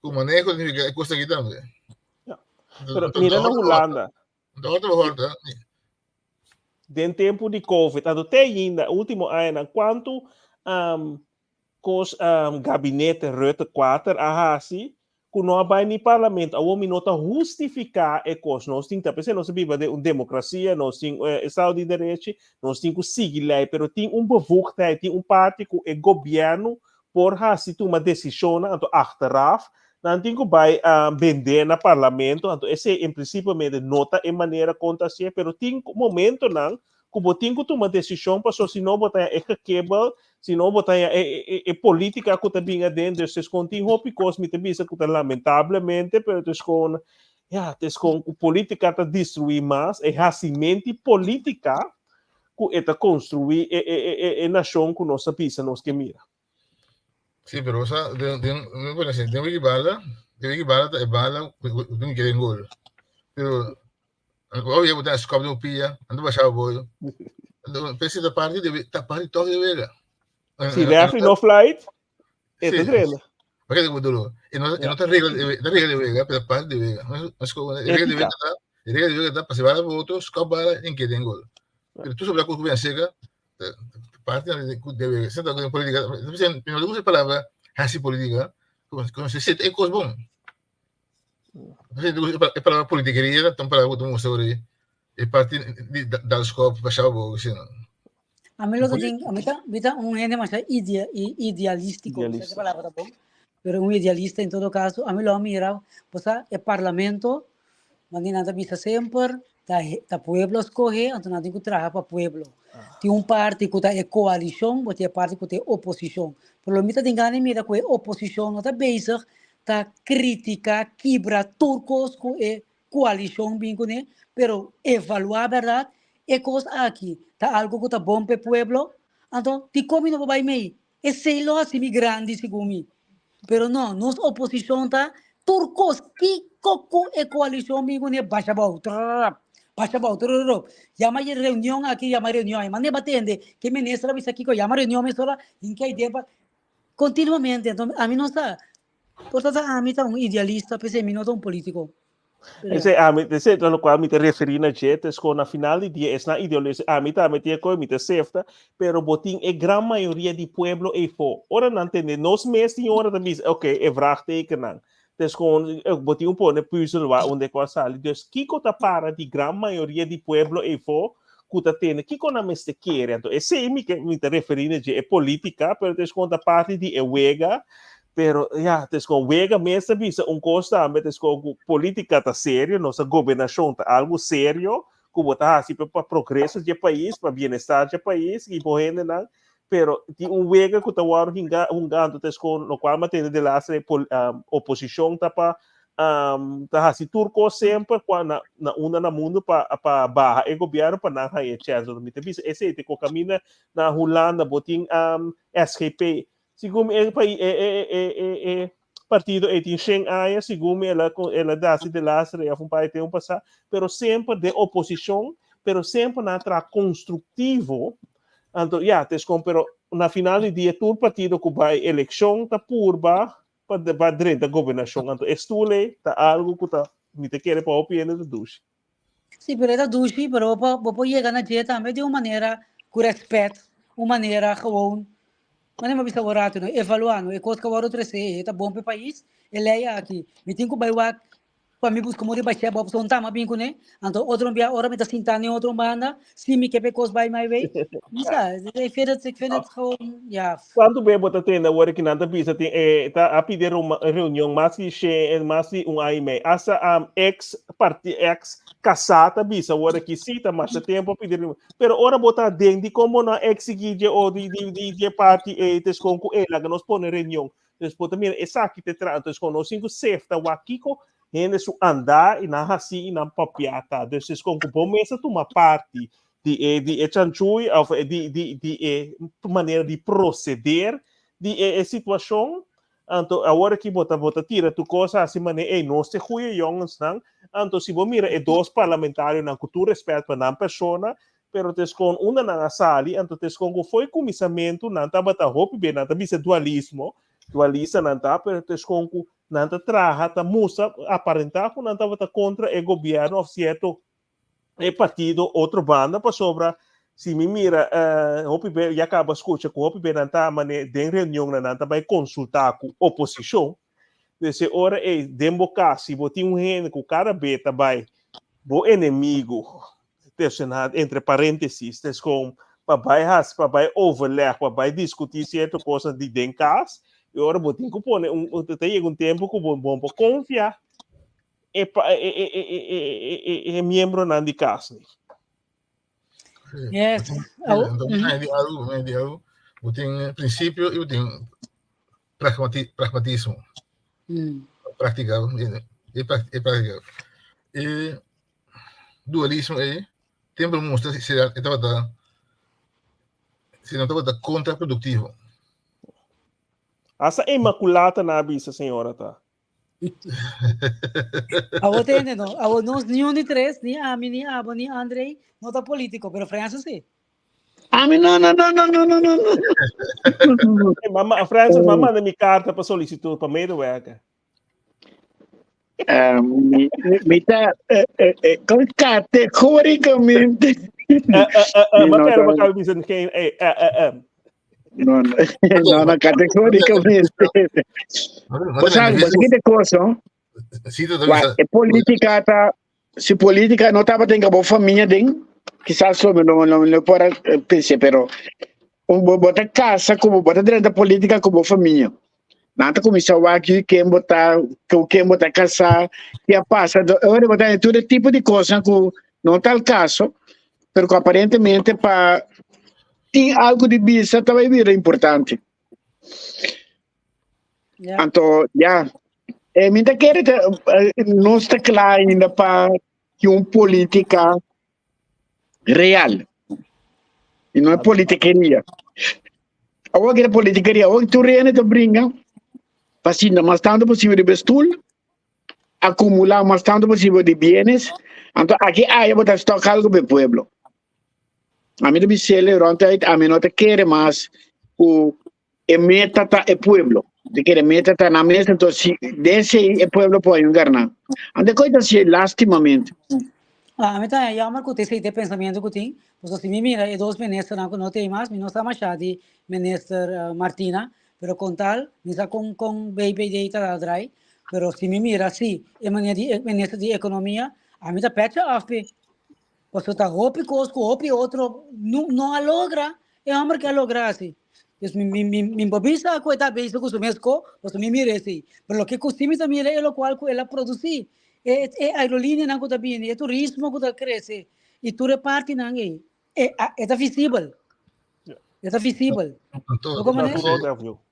O manejo significa coisa aqui também. Pero mira na Holanda, Horta. dentro tempo de Covid, até ainda, último ano, quanto cos gabinete Rutte 4, assim, que não vai no parlamento, a homem não justificar e coisa, nós temos que nós vivemos de uma democracia, nós temos Estado de Direito, nós temos que seguir lei, mas tem bevoegdheid, tem partido que o governo por assim uma decisão, então achteraf, dan tem que vai vender no parlamento, então esse em princípio de nota em maneira contagia, mas tem momento não como tem que tomar decisão para se não botar quebra, se não botar política que também dentro, se continua porque me também que lamentavelmente, pero com política está destruir mais, é racimento política que está construir a nação que nós pisa nos que mira. Sì, però sa, devo che balla e balla, non chiede in gol. Però, oggi ho avuto scopo di un pia, non baixava voi. Pensi da parte toque de vega. Se referee no flight, é Sì. treino. Perché devo dolore? E non te regola di vega, per parte di vega. Ma regola di vega da passare al voto, scopare e chiede in gol. Per tu sopra cui viene seca, parte de vega. Senta con politica, prima di usare palavra hasi politica, come se siete cos bom. É para a politiqueria, então para o mundo sobre e parte dal scopo passava bogo, sì. a mí lo que tengo, a mí está un gente más idealístico, esa palabra, pero un idealista en todo caso, a mí lo ha mirado, pues el parlamento, manina da vista sempre, da pueblo escoge, então não tem que trabalhar para pueblo. Tem parte que é coalição, mas tem parte que é oposição. Pelo menos tem ganho mira que a oposição não está bezig, está crítica, quebra turcos que é coalição bem né, pero evaluar a verdade é coisa aqui, tá algo que está bom para o pueblo, então tem como não vai meio, é sei lá se migrante segundo, pero não, nossa oposição tá turcos que coco é coalição bem né, baixa bom, llama reunião aqui, llama reunião, mas nem batende, que ministra visa aqui, llama reunião, mas só em que ideia continuamente, então a mim não está, portanto a mim está um idealista, pensei, a mim não está um político. Ese no qual me te referi na jet, es na final do dia, es na ideologia, me te coi, me te sefta, pero botin a gran maioria do pueblo e fo. Ora não entende, nós mesmos ora também, ok, é vraagteken. Dus gewoon, botin pone puzzel waar onde qua sali. Dus kiko ta para di gran maioria do pueblo e fo, kuta tene, kiko na meste kere. Então, esse me te referi na jet, é política, pero dus gewoon ta parte di ewega. Pero, com wega mesmo, bisa costa, mas com política tá sério, nossa governação tá algo sério, como tá assim para progresso do país, para bem-estar do país, e por gente não. Pero, tem wega que tá hungando, com no qual mantém de lá oposição tá para tá assim turco sempre quando na una na mundo para barra e governo para não ter chance de meter bisa esse é o caminho na Holanda botin SGP segundo partido é tem 100 anos, segundo ela dá-se de lá, um país tem passar, pero sempre de oposição, pero sempre na tra construtivo. Então, pero na final do dia, todo partido que vai eleição tá purba para direito da governação. Então, estule tá algo que tá me te quer para opinião do duche. Sim, pero é duche, pero para chegar na dia também de uma maneira com respeito, uma maneira gewoon. Mas não é bisa orato, não evaluando, é coisa que o outro é tá bom para o país, ele é aqui. Me tem que bailar para mim buscar muito baixar para opção tá mas bem com né então outro dia ora me tá sentando em outro banda se me quer cos by my way isso é feito gewoon ja Quando bem bota tem na hora que nada bisa tem tá a pedir uma reunião mas que mas um aime asa ex parti ex casata bisa hora que cita mas tempo a pedir pero ora bota dentro como na exigir ou de party tes com ela que nos põe reunião depois também essa aqui te trata com nós cinco safety wakiko ainda su andar e na assim na papiata desses com bom mesa uma parte de chanchui of de maneira de proceder de situação então agora que bota tira tu coisa assim maneira nós te cuia jongens não então se você mira dois parlamentares na cultura respeito para na pessoa pero tes com uma na sala então tes com foi comissamento não tá bata hope bem não tá bisa dualista não tá pero tes com não tá traha tá musa aparentar que não tá bata contra o governo of certo partido outro banda para sobra se me mira hope bem já acaba escuta com hope bem não tá maneira de reunião não tá vai consultar com oposição desse hora democracia botar gente com cara beta vai bo inimigo entre parênteses, com para overleg, para discutir certas coisas de dencas, e agora vou ter que pôr tem tempo que vou confiar e membro não de casa. yes Então, é algo, tem princípio e tem pragmatismo, prática, é prática. E dualismo sempre mostra se não estava contraprodutivo. Essa imaculada na abissa, senhora, tá? a outra não a nós nenhum de três nem a mim nem a Abo nem Andrei não tá político pero França sim não. Mama, a França, mama manda minha carta para solicitar para meio do ECA. Categoricamente. Mas quero uma cabeça de quem não, categoricamente. Você coisa, política tá, se política não estava tendo boa família dentro, que sabe sobre não pode pensar, pero bota casa como bota dentro da política como família. Nada começou aqui quem botar casar, que passa, agora botar todo tipo de coisa que não está o caso, pero que aparentemente para tem algo de bisa também vira importante. Então, me está querendo não está claro ainda para que política real e não é politiqueria. Agora que é politiqueria, hoje tu reina te brinca, fazendo mais tanto possível de bestul, acumular mais tanto possível de bienes, então aqui eu vou estocar algo para o pueblo. A mim me celebra, a mim não te quer mais o meta tá o pueblo, de que meta tá na mesa, então se desse o pueblo pode enganar. Ande coisa assim lastimamente. a mim tá já marco esse pensamento que tem, porque se me mira e dois ministros não tem mais, não está mais de ministro Martina, pero com tal, misa com baby data atrás, pero se me mira assim, é ministro de economia, a mim tá pecha afpe. Você está hopi outro não logra é homem que logra assim isso me babisa com esta vez que o mesco você me mira assim mas o que costume também é o qual ela produzir é aerolínea não está bem é turismo que está cresce e tu reparte não é visível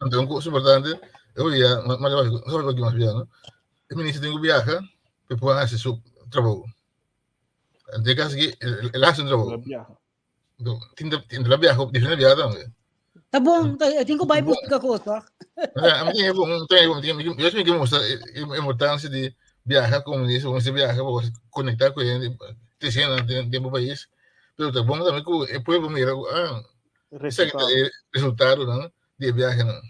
Então, um curso importante eu ia mais bien o ministro tem que viajar para poder fazer seu trabalho. De caso que ele hace un trabajo. Tiene la viaja, diferente viaja também. Tá bom, eu tenho que vai buscar coisa. A mim eu acho que mostra a importância de viajar como isso, como se viaja para conectar com ele, crescendo dentro do país. Mas tá bom também que o povo mira resultado não de viagem não.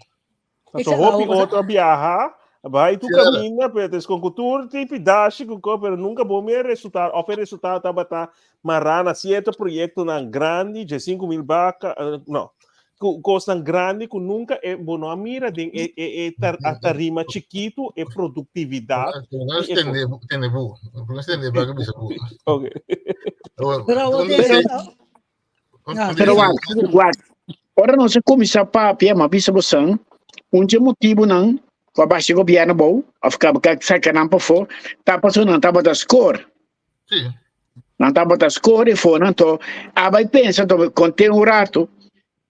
Então, outra viajar vai tu caminha, petes com cultura tipo dashi com pero nunca bom me resultado, o resultado tava marana certo projeto na grande de 5.000 vaca, não. coisa grande que nunca é bono a mira de a tarima chiquito é produtividade. Não estender, não estender para que bisa bu. Ok. Pero Onde você dice, Pero wag, ora não se começar papia, mas bisa bosan, motivo não, para baixo governo bom, a ficar sacanam para fora, tá passando não, tá bota score. sim, Não tá bota score e fora, então, vai pensa, então, contém rato,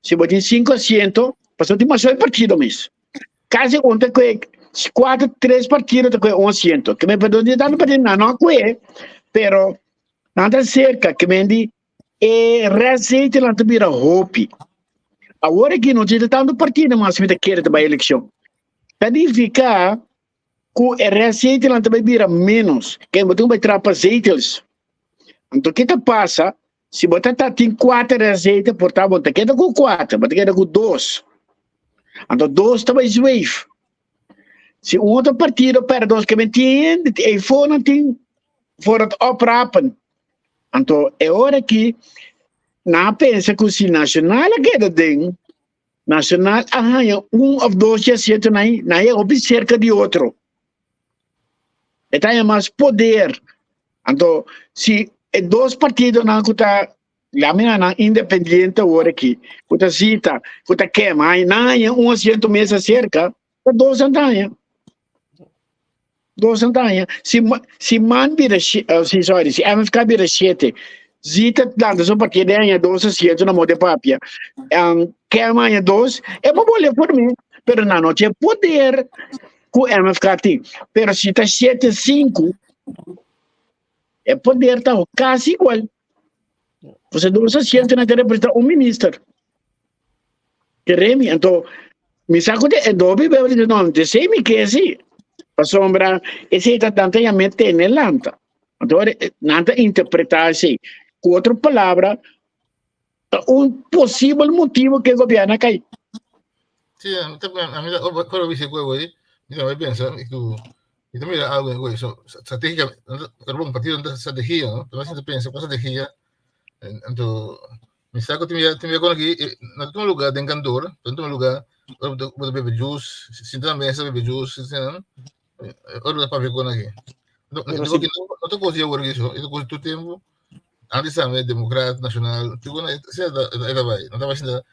se botar 500, passou de mais partido mesmo. Quase ontem que 3 partidos com 100, que me perdone tanto para não que pero nada cerca que me di receita lá também a hope. Agora que não tinha tanto partido, mas me quer para a eleição. Significa que a receita lá também vira menos, que botou vai trapar receitas. Então o que passa? Se botar tem 4 receitas, portanto, você queda com 4, você queda com 2. Então 2 também swave. Se outro partido perde 2 que me tem, e fora tem fora oprapen. Então é hora que na pensa que se nacional queda ding, nacional arranha ou 2 assento na é cerca de outro. E tem mais poder. Então se 2 partidos não cuta lamina na independente hora aqui, cuta cita, cuta queima, não é 100 mesa cerca, 2 andanha. 2 andanha. Se man vira, se MFK vira 7, zita dando só partido é 2 assento na moda papia. Queima é 2, é para bolha por mim, pero não tem poder que o MFK tem. Pero se está 7-5, é poder tá quase igual. Você não se sente na representar ministro. Queremos, então, me saco de dobe, não, de sei me que assim. A sombra, esse está tanto a meter na lanta. Então, nada interpretar assim. Com outra palavra, possível motivo que o governo cai. sim, a mim, quando eu vi esse coisa aí, eu vai pensar, e também algo em coisa, estratégia, era um partido de estratégia, não? Então, você pensa, com estratégia, então, me saco, tinha quando aqui, não lugar de encantor, não lugar, para beber juice, se também essa beber juice, não? Olha para ver quando aqui. Não estou conseguindo agora isso, eu estou todo tempo, antes também democrata nacional, tipo, não vai, não estava sendo,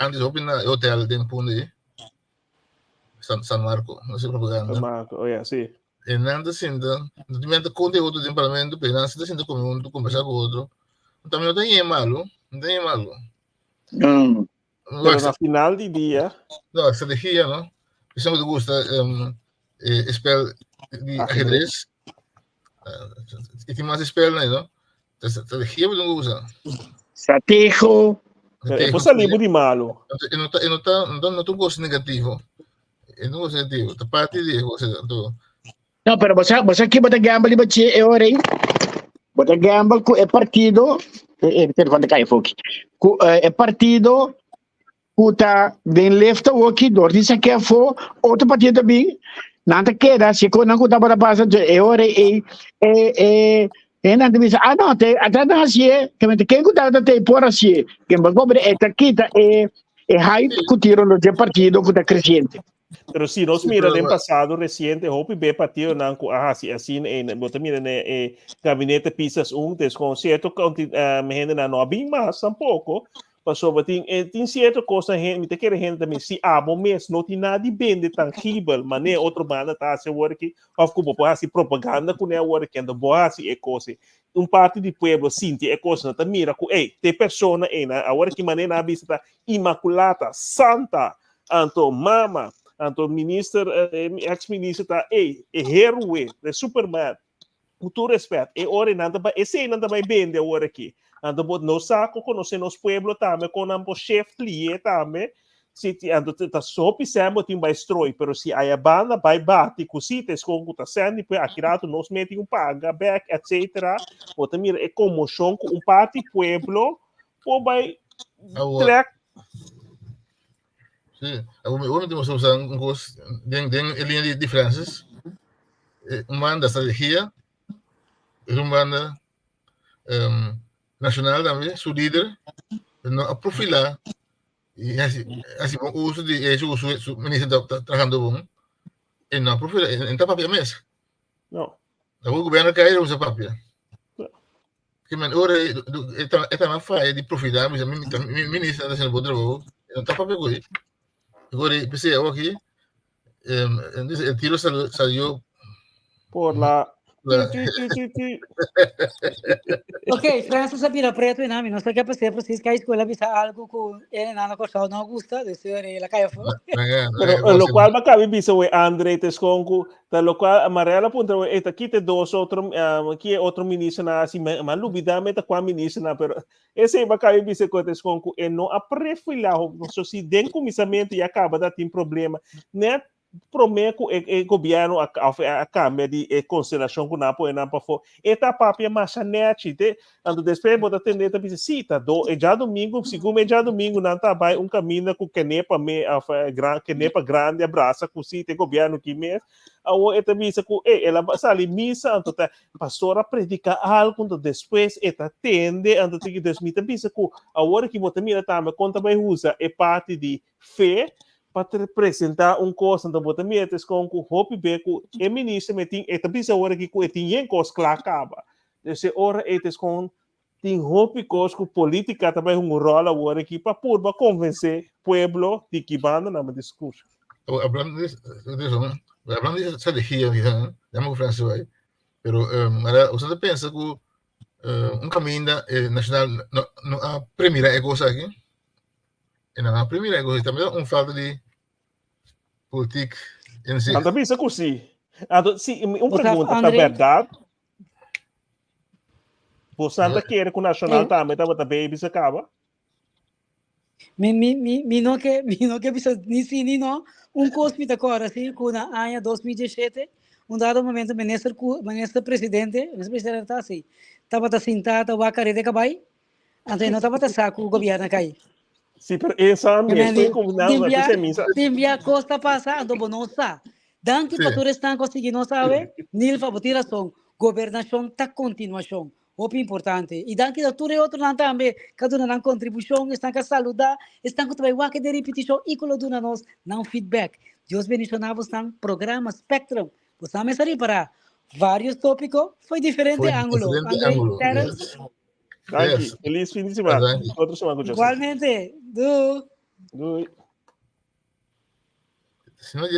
antes open na hotel dentro do Punde, San Marco, não sei propaganda. San Marco, oh yeah, sim. E nada sendo, não tinha conteúdo do parlamento, mas não se sendo como um conversar com outro. Também não tem malo, não tem malo. Pero na final de dia, não, a estratégia, não? Isso me gusta, spell de ajedrez. E tem mais spell, não? A estratégia eu não uso. Estratégia. é por salir de malo. Eu não gosto negativo. Eu não gosto negativo. A parte de você, não, pero você aqui bota gamble bache é hora aí. Bota gamble com é partido, telefone cai foque. Com é partido puta den left aqui, dor disso que é for, outro partido também. Nada queda, se quando não tá para passar é hora não diz, não, até não assim, que quem cuidar tem por assim, que vai cobre esta quita é hype que tiro no partido que está crescente. Pero si nos mira no passado reciente, hope be partido não assim bota mira né gabinete pisas com certo me gente não bem mais tampouco passou bating tem certo coisa gente me quer gente também se bom mês não tem nada de bem de tangível mas né outro banda tá se work of como pode assim propaganda com né work and boa assim é coisa parte do pueblo sinti é coisa tá mira com tem persona agora que maneira na vista imaculada santa anto mama anto minister ex-minister tá herói de Superman com todo respeito ora nada vai esse nada vai bem de agora aqui ando bot no saco conhecer nos pueblo também com ambo chef clie também se ando tá só pisando tem vai stroi pero se a banda vai bate com sites com tá sendo depois aquirato nos mete paga back etc ou também é comoção com parte pueblo ou vai track. Sim, agora temos usando linha de diferenças. Uma da estratégia, uma banda nacional também, seu líder, não aprofilar E assim, o uso de esse uso o ministro está trabalhando bom. E não profila, não está papel mesmo. Não. O governo cai usa papel. Que man ora está na faia de profitar, mas ministro está sendo bom trabalho. Não está papel coi. Agora pensei aqui, el tiro salió Por lá. Ok, França sabia preto e não, não sei o que passei, preciso que a escola visa algo que ele não gostou, não gosta, de ser ele caiu fora. Pero lo cual macabi bisa we Andre Tesconco, da lo cual amarela punta we eta kite dos outro que outro ministro na assim malubida meta qua ministro na pero esse macabi bisa com Tesconco e não aprefila so se den comissamento e acaba da tem problema, né? Promeco o governo a câmera de consideração que não pode não para fora eta papia massa net de ando depois bota tendeta bisa cita do já domingo segundo já domingo não tá vai caminho com kenepa me kenepa grande abraça com cita governo que mês a eta bisa com ela sali missa ando tá pastora predica algo ando depois eta tende ando tem que desmita bisa com a hora que bota mira tá me conta vai usa é parte de fé para representar coisa da bota metes com o hopi beco e ministro meting e também se hora que com etin cos acaba desse hora etes com tem hopi cos com política também rol a hora que para por convencer pueblo de que banda na discurso hablando de esa estrategia ya me francés vai pero ahora usted pensa que caminho nacional não a primeira é coisa aqui e não a primeira é coisa também falta de política em si. Anda bisa così. Sì, pergunta a verdade. Você anda querer que o nacional também tá bota baby se acaba. Mi no que bisa ni si ni no cosmita agora assim com na ano 2017 dado momento ministro presidente tá assim tava sentado a cara de cabai então não tava saco o governo cai. Sim, pero essa mesmo é como não Timbia costa passando bonosa. Danke para todos estão conseguindo saber, nil favorização, governação tá continuação. Muito importante. E danke da tudo outro não também, cada um na contribuição, estão a saludar, estão com trabalho que de repetição e com do nós, não feedback. Deus bendicionava estão programa Spectrum. Você me sabe para vários tópicos, foi diferente ângulo. André, Yes. Feliz fim de semana. Igualmente. Do. Se não